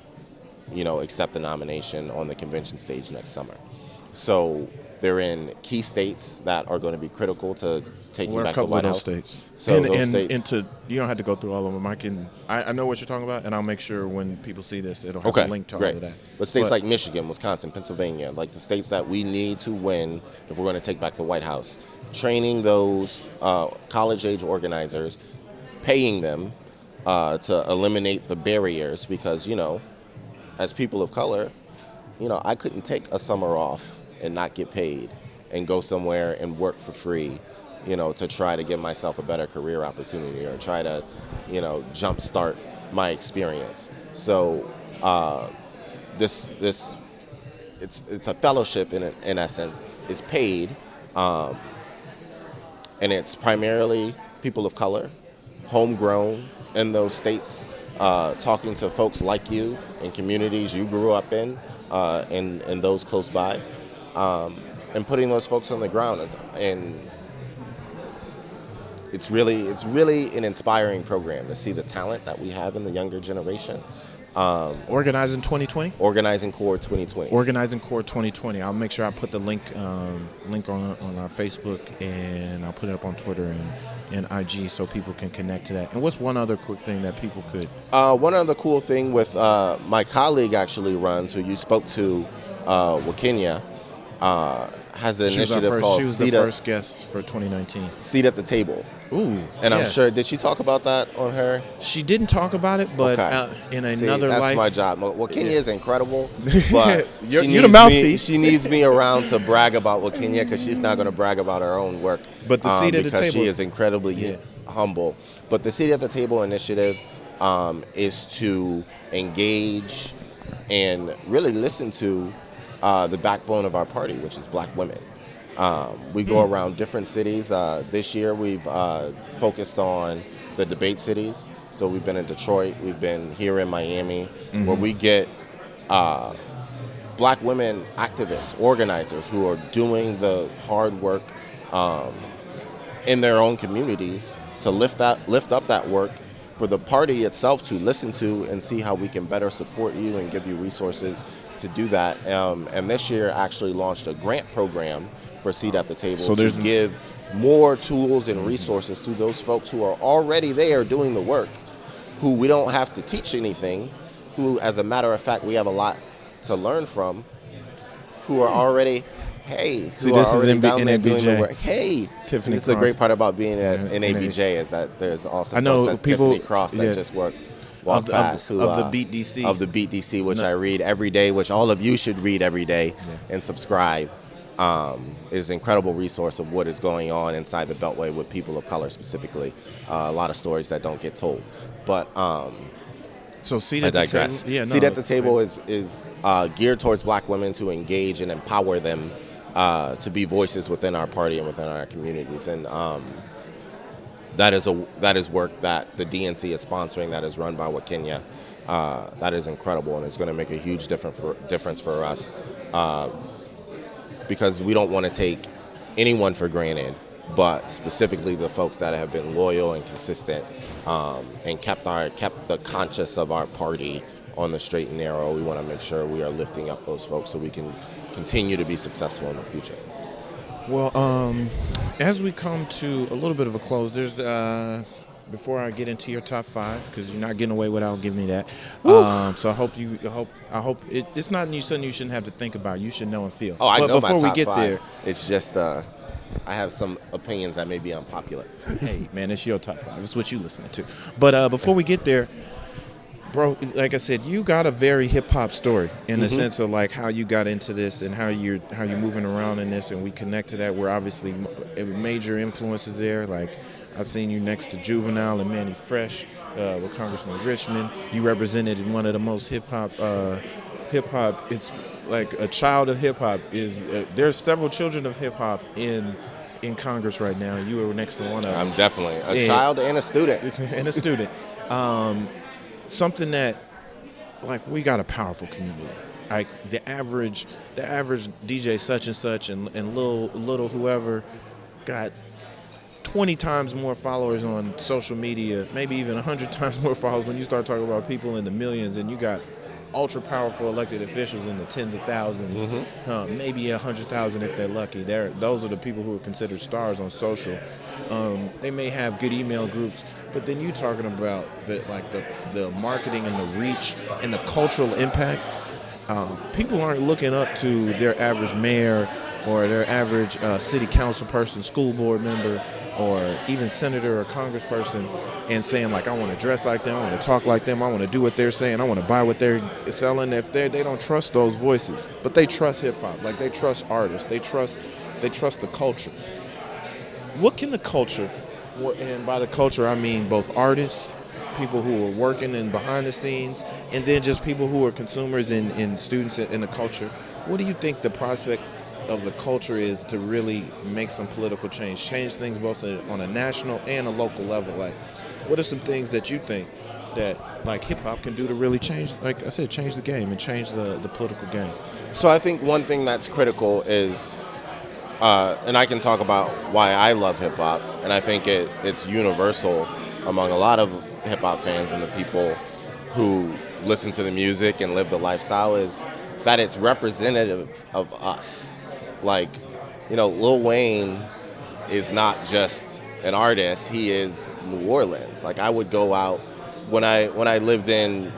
accept the nomination on the convention stage next summer. So they're in key states that are going to be critical to taking What are a back the couple White of House. those states? So and, those and, states. and to, you don't have to go through all of them. I know what you're talking about, and I'll make sure when people see this, it'll have a link to all of that. But states like Michigan, Wisconsin, Pennsylvania, like the states that we need to win if we're going to take back the White House, training those college-age organizers, paying them to eliminate the barriers because, as people of color, I couldn't take a summer off and not get paid and go somewhere and work for free, to try to give myself a better career opportunity or try to, jumpstart my experience. So it's a fellowship in essence. It's paid, and it's primarily people of color, homegrown in those states, talking to folks like you in communities you grew up in, and those close by, and putting those folks on the ground. And it's really an inspiring program to see the talent that we have in the younger generation. Organizing 2020? Organizing Core 2020. Organizing Core 2020. I'll make sure I put the link on our Facebook, and I'll put it up on Twitter and IG so people can connect to that. And what's one other quick thing that people could? One other cool thing with my colleague actually runs, who you spoke to, Wakenya, has an initiative called She was the first guest for 2019. Seat at the Table. Ooh, and yes. I'm sure, did she talk about that on her? She didn't talk about it, but in another that's life. That's my job. Well, Kenya is incredible, but you're the mouthpiece. She needs me around to brag about Wakenya because she's not going to brag about her own work. But the seat at the table. Because she is incredibly humble. But the Seat at the Table initiative is to engage and really listen to the backbone of our party, which is Black women. We go around different cities. This year we've focused on the debate cities. So we've been in Detroit, we've been here in Miami, where we get Black women activists, organizers who are doing the hard work in their own communities to lift up that work for the party itself to listen to and see how we can better support you and give you resources to do that. And this year actually launched a grant program for Seat at the Table to give more tools and resources to those folks who are already there doing the work, who we don't have to teach anything, who, as a matter of fact, we have a lot to learn from, who are already, doing the work. Tiffany this is the great part about being at NABJ is that there's also folks like Tiffany Cross that just walk past of the Beat DC. Of the Beat DC, which I read every day, which all of you should read every day and subscribe. Is an incredible resource of what is going on inside the Beltway with people of color specifically. A lot of stories that don't get told. But so Seat at the Table. Seat at the Table is geared towards Black women to engage and empower them to be voices within our party and within our communities. And that is work that the DNC is sponsoring, that is run by Wakenya. That is incredible, and it's going to make a huge difference for us. Because we don't want to take anyone for granted, but specifically the folks that have been loyal and consistent and kept the conscience of our party on the straight and narrow. We want to make sure we are lifting up those folks so we can continue to be successful in the future. Well, as we come to a little bit of a close, there's before I get into your top 5, because you're not getting away without giving me that. So I hope it's not something you shouldn't have to think about. You should know and feel. Oh, I know before my top we get 5. there, it's just I have some opinions that may be unpopular. Hey, man, it's your top 5. It's what you listening to. But before we get there, bro, like I said, you got a very hip hop story in the sense of like how you got into this and how you're moving around in this, and we connect to that. We're obviously major influences there. Like I've seen you next to Juvenile and Manny Fresh with Congressman Richmond. You represented in one of the most hip hop. It's like a child of hip hop is. There's several children of hip hop in Congress right now. You were next to one of them. I'm definitely a child and a student. And a student. something that, like, we got a powerful community. Like the average DJ such and such and little whoever got 20 times more followers on social media, maybe even 100 times more followers when you start talking about people in the millions, and you got ultra powerful elected officials in the tens of thousands, maybe 100,000 if they're lucky. Those are the people who are considered stars on social. They may have good email groups, but then you talking about the marketing and the reach and the cultural impact. People aren't looking up to their average mayor or their average city council person, school board member, or even senator or congressperson and saying, like, I want to dress like them, I want to talk like them, I want to do what they're saying, I want to buy what they're selling. If they don't trust those voices, but they trust hip hop, like they trust artists, they trust the culture. What can the culture, and by the culture I mean both artists, people who are working and behind the scenes, and then just people who are consumers and students in the culture, what do you think the prospect of the culture is to really make some political change things both on a national and a local level? Like, what are some things that you think that, like, hip-hop can do to really change, like I said, change the game and change the political game? So I think one thing that's critical is, and I can talk about why I love hip-hop, and I think it's universal among a lot of hip-hop fans and the people who listen to the music and live the lifestyle, is that it's representative of us. Like, Lil Wayne is not just an artist, he is New Orleans. Like, I would go out, when I lived in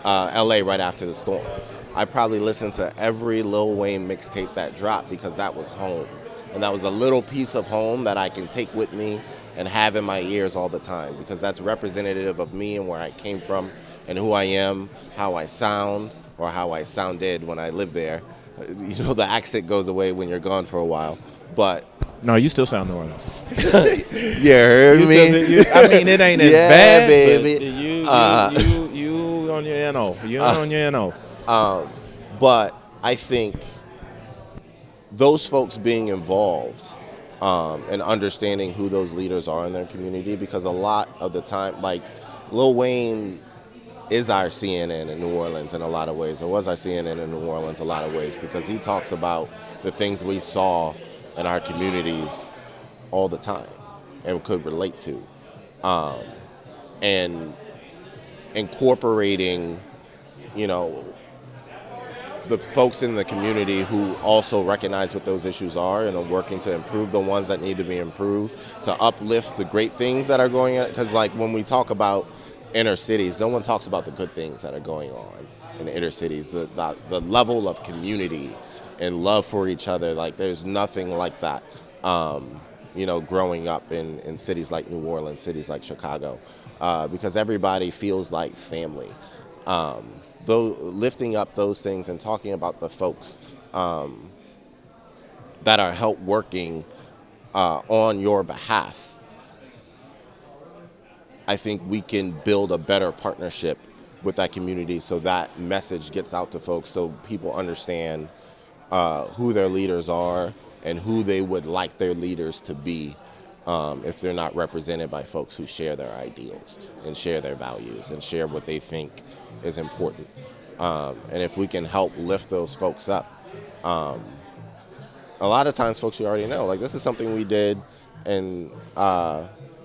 LA right after the storm, I probably listened to every Lil Wayne mixtape that dropped, because that was home. And that was a little piece of home that I can take with me and have in my ears all the time, because that's representative of me and where I came from and who I am, how I sound, or how I sounded when I lived there. The accent goes away when you're gone for a while, but no, you still sound New Orleans. You heard me? I mean, it ain't as bad, baby. But you on your NO. You on your NO. But I think those folks being involved and understanding who those leaders are in their community, because a lot of the time, like, Lil Wayne is our CNN in New Orleans in a lot of ways, or was our CNN in New Orleans a lot of ways, because he talks about the things we saw in our communities all the time and could relate to. And incorporating, the folks in the community who also recognize what those issues are and are working to improve the ones that need to be improved, to uplift the great things that are going on. Because, like, when we talk about inner cities, no one talks about the good things that are going on in the inner cities, the level of community and love for each other. Like, there's nothing like that, growing up in cities like New Orleans, cities like Chicago, because everybody feels like family. Though lifting up those things and talking about the folks that are help working on your behalf, I think we can build a better partnership with that community, so that message gets out to folks, so people understand who their leaders are and who they would like their leaders to be, if they're not represented by folks who share their ideals and share their values and share what they think is important. And if we can help lift those folks up, a lot of times folks you already know, like, this is something we did in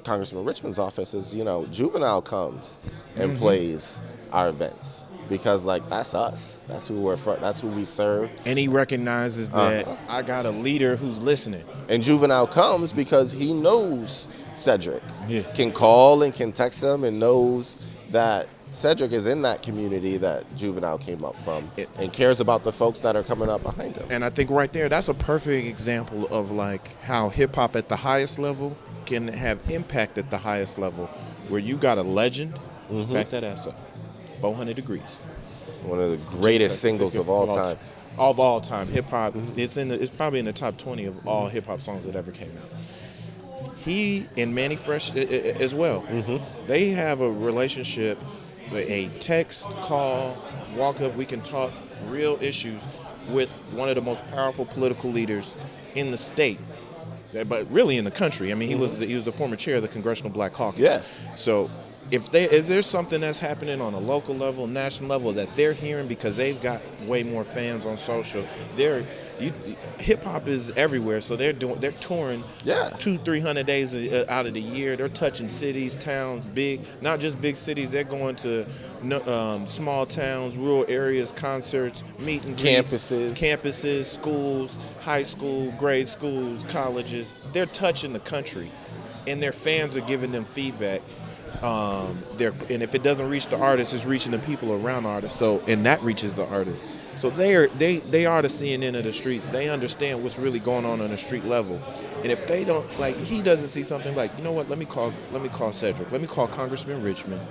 Congressman Richmond's office, is, Juvenile comes and plays our events, because, like, that's us. That's who we're from. That's who we serve. And he recognizes that I got a leader who's listening. And Juvenile comes because he knows Cedric. Yeah. Can call and can text him and knows that Cedric is in that community that Juvenile came up from and cares about the folks that are coming up behind him. And I think right there, that's a perfect example of, like, how hip-hop at the highest level can have impact at the highest level, where you got a legend. Back that ass up. 400 Degrees. One of the greatest singles of all time. Of all time. Hip-hop, it's probably in the top 20 of all hip-hop songs that ever came out. He and Manny Fresh as well. They have a relationship, a text, call, walk up, we can talk real issues with one of the most powerful political leaders in the state, but really in the country. I mean, he was the former chair of the Congressional Black Caucus. Yeah. So if there's something that's happening on a local level, national level that they're hearing because they've got way more fans on social, hip hop is everywhere, so they're touring Yeah. 200-300 days out of the year. They're touching cities, towns, not just big cities. They're going to small towns, rural areas, concerts, meet and greets, campuses, schools, high school, grade schools, colleges. They're touching the country, and their fans are giving them feedback. And if it doesn't reach the artist, it's reaching the people around artists. So, and that reaches the artist. So they are the CNN of the streets. They understand what's really going on the street level. And if they don't, like, he doesn't see something like, you know what? Let me call Cedric. Let me call Congressman Richmond,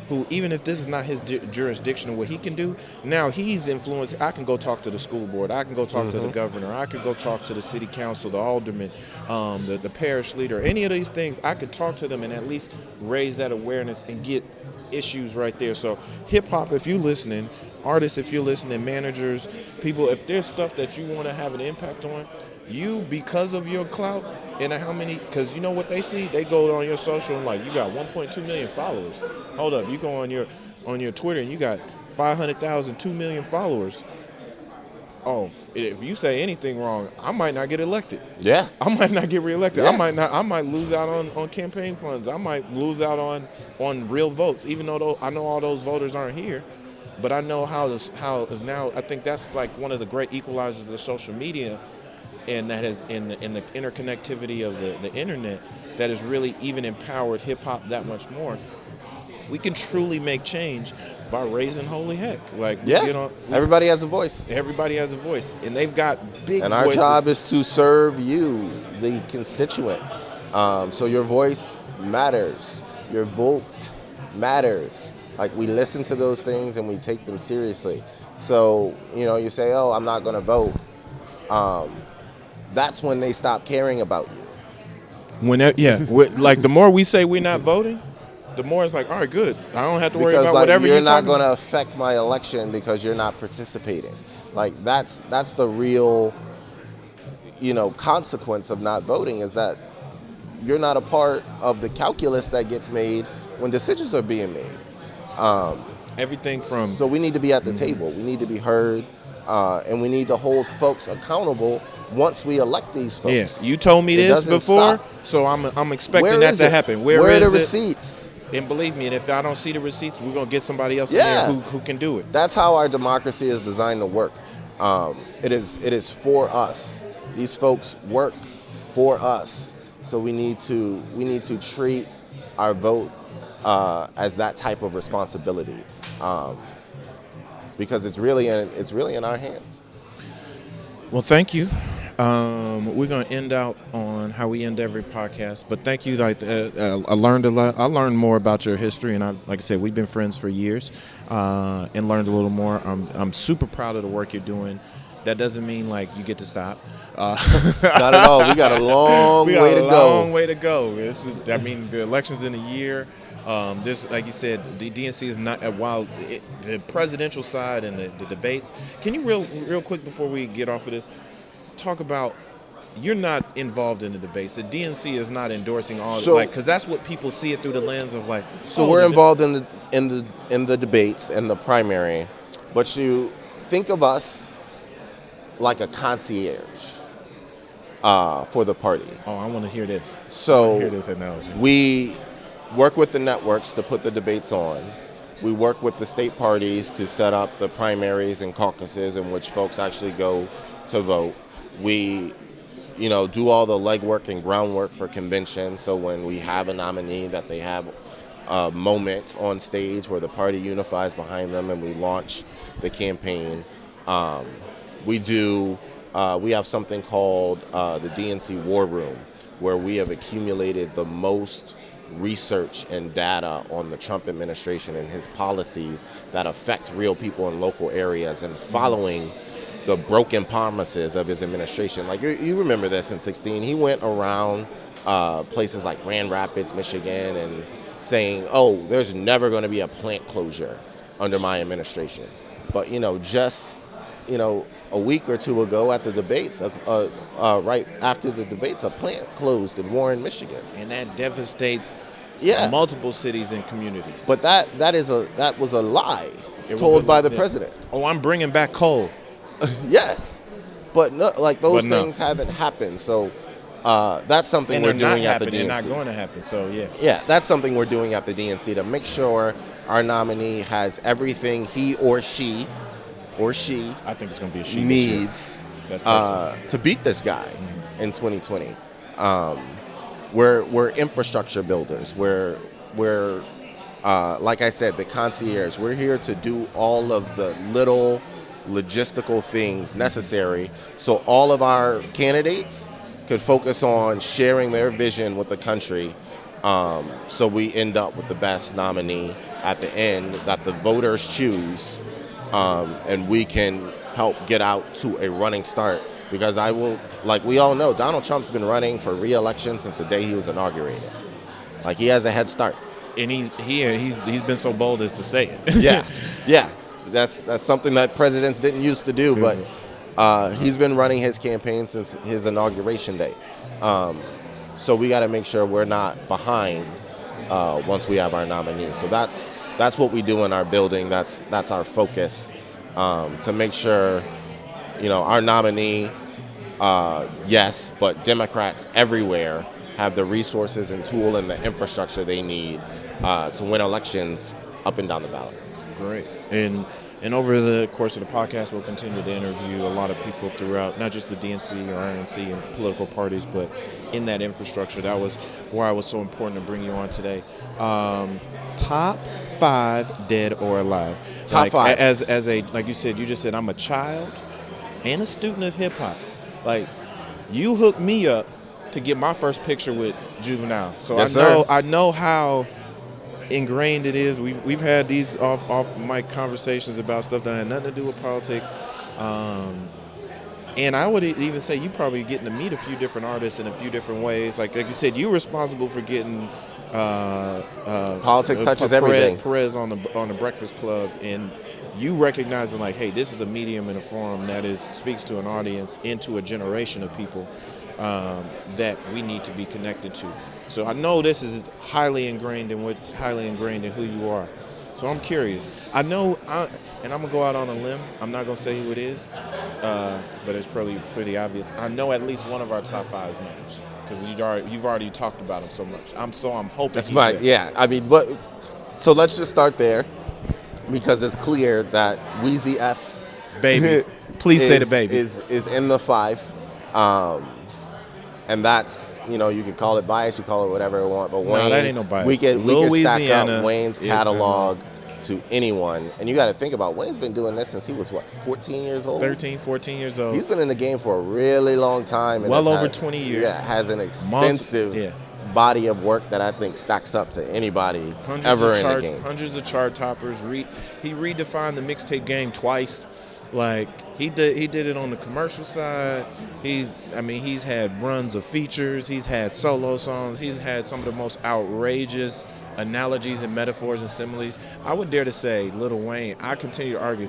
who, even if this is not his jurisdiction and what he can do, now he's influenced. I can go talk to the school board. I can go talk to the governor. I could go talk to the city council, the alderman, the parish leader. Any of these things, I could talk to them and at least raise that awareness and get issues right there. So hip hop, if you're listening, artists, if you're listening, managers, people, if there's stuff that you want to have an impact on, you, because of your clout and how many, because you know what they see, they go on your social and like, you got 1.2 million followers. Hold up, you go on your Twitter and you got 500,000, 2 million followers. Oh, if you say anything wrong, I might not get elected. Yeah. I might not get reelected. Yeah. I might lose out on campaign funds. I might lose out on real votes, even though I know all those voters aren't here. But I know how now, I think that's like one of the great equalizers of social media, and that has in the interconnectivity of the internet, that has really even empowered hip hop that much more. We can truly make change by raising holy heck. Like, yeah, you know, everybody has a voice. Everybody has a voice, and they've got big and voices. our job is to serve you, the constituent. So your voice matters. Your vote matters. Like, we listen to those things and we take them seriously. So, you know, you say, oh, I'm not going to vote. That's when they stop caring about you. Like the more we say we're not voting, the more it's like, all right, good. I don't have to worry about whatever you're you're not going about. to affect my election because you're not participating. Like, that's the real, you know, consequence of not voting, is that you're not a part of the calculus that gets made when decisions are being made. Everything from... So we need to be at the table. We need to be heard, and we need to hold folks accountable once we elect these folks. Yes, you told me this before, so I'm expecting that to happen. Where are the it? Receipts? And believe me, and if I don't see the receipts, we're going to get somebody else in there who can do it. That's how our democracy is designed to work. It is for us. These folks work for us. So we need to treat our vote as that type of responsibility, because it's really in our hands. Well, thank you. We're going to end out on how we end every podcast, but thank you. I learned a lot. I learned more about your history, and like I said, we've been friends for years, and learned a little more. I'm super proud of the work you're doing. That doesn't mean like you get to stop. Not at all. We got a long way to go. Long way to go. The election's in a year. This, like you said, the DNC is not, while the presidential side and the debates. Can you real quick before we get off of this, talk about, you're not involved in the debates. The DNC is not endorsing because that's what people see it through the lens of like. So we're involved in the debates and the primary, but you think of us like a concierge for the party. Oh, I want to hear this. So hear this analogy. We work with the networks to put the debates on. We work with the state parties to set up the primaries and caucuses in which folks actually go to vote. We, do all the legwork and groundwork for convention. So when we have a nominee, that they have a moment on stage where the party unifies behind them and we launch the campaign. We have something called the DNC War Room, where we have accumulated the most research and data on the Trump administration and his policies that affect real people in local areas, and following the broken promises of his administration. Like, you remember this in 2016. He went around places like Grand Rapids, Michigan, and saying, oh, there's never going to be a plant closure under my administration. But, just a week or two ago at the debates, right after the debates, a plant closed in Warren, Michigan. And that devastates Yeah. multiple cities and communities. But that was a lie It was told a- by the yeah. president. Oh, I'm bringing back coal. Yes, but no, like those But no. things haven't happened. So that's something And we're they're not doing at the happening. They're not DNC. going to happen. So yeah. Yeah, that's something we're doing at the DNC to make sure our nominee has everything he or she I think it's going to be a she this year. needs That's personal. to beat this guy in 2020. We're infrastructure builders. We're like I said, the concierge. We're here to do all of the little logistical things necessary so all of our candidates could focus on sharing their vision with the country, so we end up with the best nominee at the end that the voters choose, and we can help get out to a running start. Because like we all know, Donald Trump's been running for re-election since the day he was inaugurated. Like, he has a head start. And he's been so bold as to say it. Yeah. That's something that presidents didn't used to do, but he's been running his campaign since his inauguration day. So we got to make sure we're not behind once we have our nominee. So that's what we do in our building. That's our focus, to make sure, our nominee, yes, but Democrats everywhere have the resources and tool and the infrastructure they need to win elections up and down the ballot. Great. And over the course of the podcast, we'll continue to interview a lot of people throughout, not just the DNC or RNC and political parties, but in that infrastructure. That was why it was so important to bring you on today. Top 5 dead or alive. Top 5. As a, like you said, you just said, I'm a child and a student of hip hop. Like, you hooked me up to get my first picture with Juvenile. So yes, sir. I know how ingrained it is. We've had these off mic conversations about stuff that had nothing to do with politics, and I would even say you probably getting to meet a few different artists in a few different ways. Like you said, you're responsible for getting politics touches everything. Perez on the Breakfast Club, and you recognizing like, hey, this is a medium and a forum that speaks to an audience, into a generation of people that we need to be connected to. So I know this is highly ingrained in who you are. So I'm curious. And I'm gonna go out on a limb. I'm not gonna say who it is, but it's probably pretty obvious. I know at least one of our top 5 names because you've already talked about him so much. I'm hoping. That's right. Yeah. I mean, so let's just start there, because it's clear that Weezy F, baby, please say the baby, is in the 5. And that's, you can call it bias, you call it whatever you want, but Wayne, that ain't no bias. we can stack up Wayne's yeah, catalog to anyone. And you got to think about, Wayne's been doing this since he was, 14 years old? 13, 14 years old. He's been in the game for a really long time. And well over 20 years. Yeah, has an extensive body of work that I think stacks up to anybody ever in the game. Hundreds of chart toppers. He redefined the mixtape game twice. Like, he did it on the commercial side. He's had runs of features. He's had solo songs. He's had some of the most outrageous analogies and metaphors and similes. I would dare to say Lil Wayne, I continue to argue,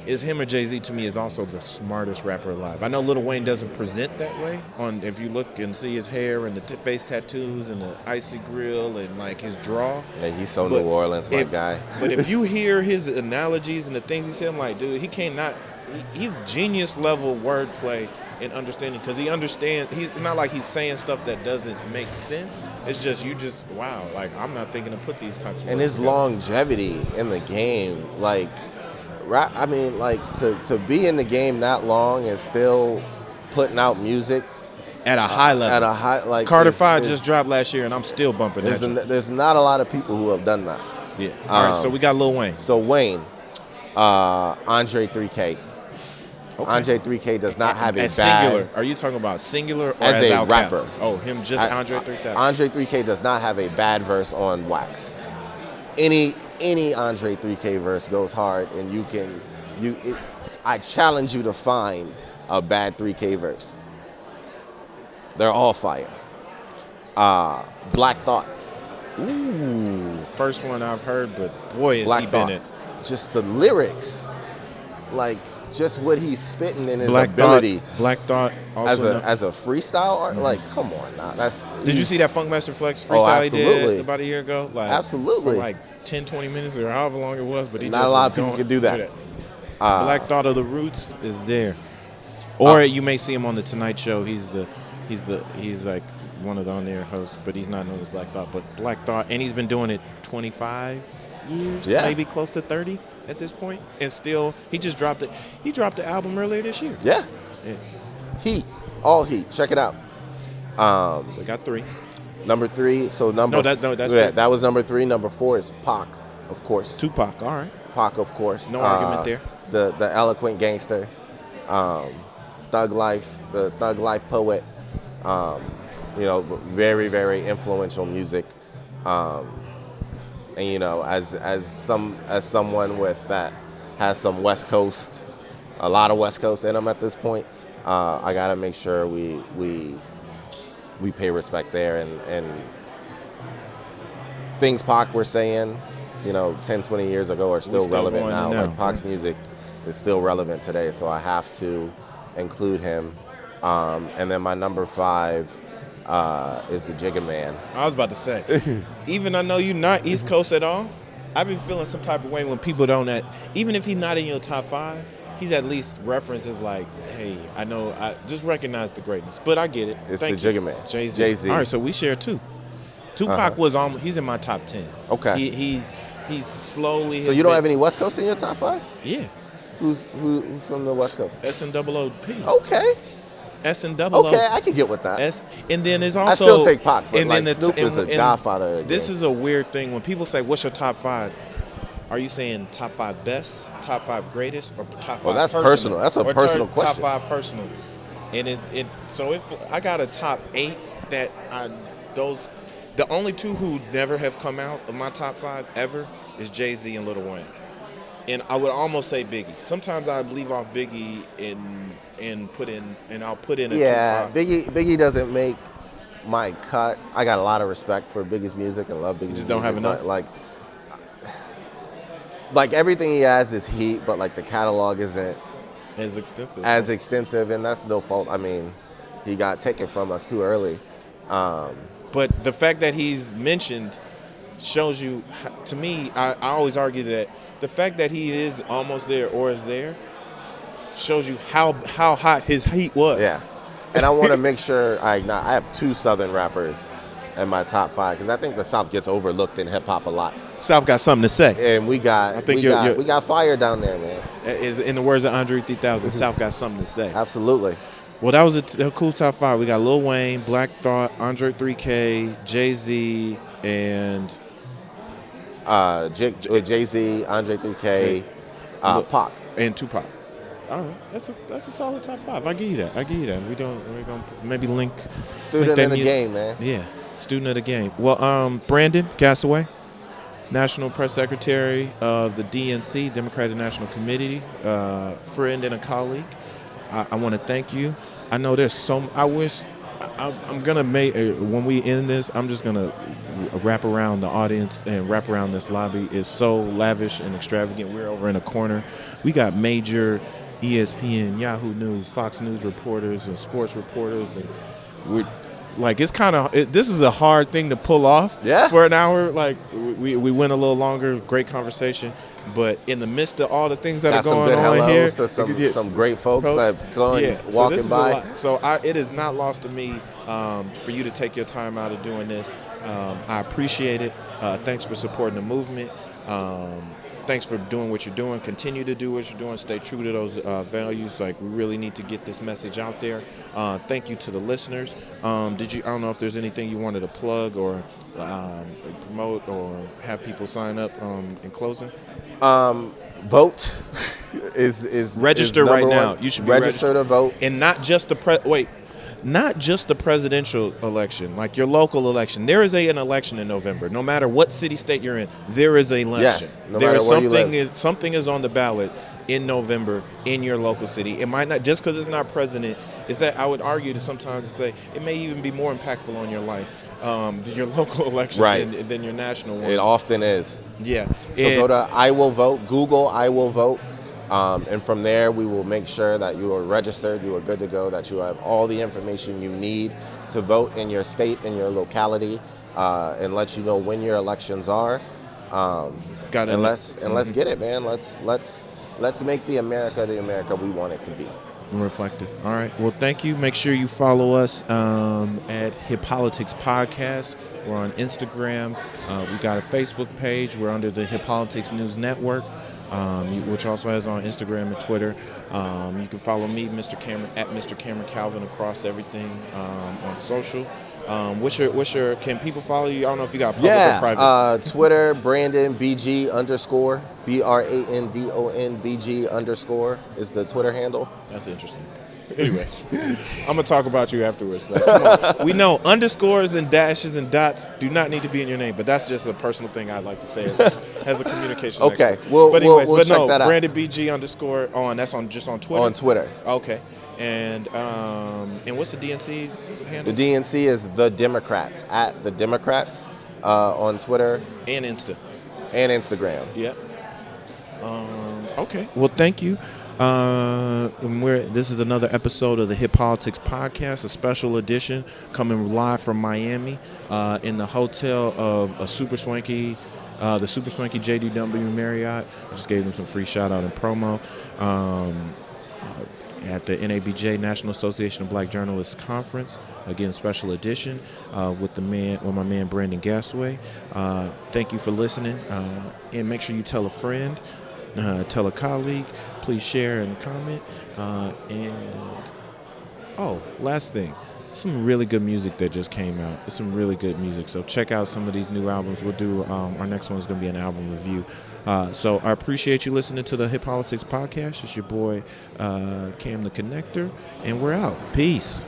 him or Jay-Z to me is also the smartest rapper alive. I know Lil Wayne doesn't present that way. If you look and see his hair and the face tattoos and the icy grill and like his draw. Yeah, he's so New Orleans, my guy. But if you hear his analogies and the things he said, I'm like, dude, he's genius level wordplay and understanding, because he understands. He's not like he's saying stuff that doesn't make sense. It's just wow, like, I'm not thinking to put these types of and words his together. Longevity in the game, like, to be in the game that long and still putting out music at a high level. Like Carter 5 just dropped last year, and I'm still bumping that. There's not a lot of people who have done that. Yeah. All right, so we got Lil Wayne. So Wayne, Andre 3K. Okay. Andre 3K does not have a bad... Singular. Are you talking about singular or as a Outkast? rapper? Oh, him just Andre 3000. Andre 3K does not have a bad verse on Wax. Any Andre 3K verse goes hard, and I challenge you to find a bad 3K verse. They're all fire. Black Thought. Ooh, first one I've heard, but boy, has Black he been Thought. it. Just the lyrics. like just what he's spitting in his Black ability Black Thought also as a freestyle art. Like, come on, now that's. Did you see that Funkmaster Flex freestyle he absolutely. did about a year ago? Like, Absolutely. for like 10, 20 minutes or however long it was, but he Not just a lot was of people going can do that. through Black Thought of the Roots is there, or you may see him on the Tonight Show. He's like one of the on-air hosts, but he's not known as Black Thought. But Black Thought, and he's been doing it 25 years, maybe close to 30 at this point, and still he just dropped it. He dropped the album earlier this year. Yeah. Heat, all heat. Check it out. So I got 3. Number 3. So that was number 3. Number 4 is Pac, of course. Tupac. All right. Pac, of course. No argument there. The eloquent gangster, thug life, the thug life poet. Very, very influential music. And as someone with that has some West Coast, a lot of West Coast in them at this point, I gotta make sure we pay respect there, and things Pac were saying, 10, 20 years ago are still relevant now. Like Pac's music is still relevant today, so I have to include him. And then my number 5 is the Jigga Man. I was about to say, even I know you're not East Coast at all, I've been feeling some type of way when people don't even if he's not in your top 5, he's at least references like, hey, I know, I just recognize the greatness. But I get it. It's Thank the you. Jigga Man. Jay-Z. All right, so we share 2. Tupac was he's in my top 10. Okay. He's slowly. So you don't have any West Coast in your top 5? Yeah. Who's from the West Coast? SNOOP. Okay. SNOO. Okay, I can get with that. And then there's also. I still take Pac, but and like then Snoop is a godfather. This is a weird thing. When people say, what's your top 5? Are you saying top 5 best, top 5 greatest, or top 5 Well, that's personal. That's a personal question. Top 5 personal. And so if I got a top 8 that the only 2 who never have come out of my top 5 ever is Jay-Z and Lil Wayne. And I would almost say Biggie. Sometimes I leave off Biggie and I'll put in a Tupac. Biggie doesn't make my cut. I got a lot of respect for Biggie's music and love Biggie's music. Just don't have enough. Like everything he has is heat, but like the catalog isn't as extensive, and that's no fault. I mean, he got taken from us too early. But the fact that he's mentioned shows you, to me, I always argue that the fact that he is almost there or is there shows you how hot his heat was. Yeah, and I want to make sure I have 2 Southern rappers in my top 5 because I think the South gets overlooked in hip hop a lot. South got something to say, and we got fire down there, man. Is in the words of Andre 3000, South got something to say. Absolutely. Well, that was a cool top 5. We got Lil Wayne, Black Thought, Andre 3K, Jay-Z, and Jay-Z, Andre 3K, Pac, and Tupac. All right, that's a solid top 5. I give you that. We're gonna maybe link. Student of the game, man. Yeah, student of the game. Well, Brandon Gassaway, National Press Secretary of the DNC, Democratic National Committee, friend and a colleague. I want to thank you. I know there's some. I wish. I'm gonna make when we end this. I'm just gonna wrap around the audience and wrap around this lobby. It's so lavish and extravagant. We're over in a corner. We got major ESPN, Yahoo News, Fox News reporters and sports reporters, and we're like, it's kind of, this is a hard thing to pull off for an hour. Like we went a little longer. Great conversation. But in the midst of all the things that are going on here, to some great folks that walking by. So it is not lost to me for you to take your time out of doing this. I appreciate it. Thanks for supporting the movement. Thanks for doing what you're doing. Continue to do what you're doing. Stay true to those values. Like, we really need to get this message out there. Thank you to the listeners. I don't know if there's anything you wanted to plug or promote or have people sign up in closing. Vote is register right now. You should be register to vote, and not just not just the presidential election, like your local election. There is an election in November. No matter what city, state you're in, there is an election. Yes, no matter where you live. Something is on the ballot in November in your local city. It might not, just because it's not president, is that I would argue to sometimes say it may even be more impactful on your life, your local election than your national one. It often is. Yeah. So go to I Will Vote, Google I Will Vote, And from there, we will make sure that you are registered, you are good to go, that you have all the information you need to vote in your state, in your locality, and let you know when your elections are. Let's get it, man. Let's make the America we want it to be. Reflective. All right. Well, thank you. Make sure you follow us at Hip Politics Podcast. We're on Instagram. We got a Facebook page. We're under the Hip Politics News Network, which also has on Instagram and Twitter. You can follow me, Mr. Cameron, at Mr. Cameron Calvin, across everything on social. Can people follow you? I don't know if you got public or private. Twitter, Brandon BG _, BRANDON BG _ is the Twitter handle. That's interesting. Anyways, I'm gonna talk about you afterwards. Like, come on. We know underscores and dashes and dots do not need to be in your name, but that's just a personal thing I'd like to say as a communication okay, expert. we'll check that out. Brandon BG _ that's just on Twitter. On Twitter. Okay. And what's the DNC's handle? The DNC is The Democrats, at The Democrats on Twitter. And Insta. And Instagram. Yep. Okay. Well, thank you. This is another episode of the Hip Politics Podcast, a special edition coming live from Miami in the hotel of the Super Swanky JDW Marriott. I just gave them some free shout out and promo. At the NABJ, National Association of Black Journalists Conference, again, special edition with my man Brandon Gassaway. Thank you for listening, and make sure you tell a friend, tell a colleague. Please share and comment. Last thing, some really good music that just came out. It's some really good music, so check out some of these new albums. We'll do our next one is going to be an album review. So I appreciate you listening to the Hip Politics Podcast. It's your boy Cam the Connector, and we're out. Peace.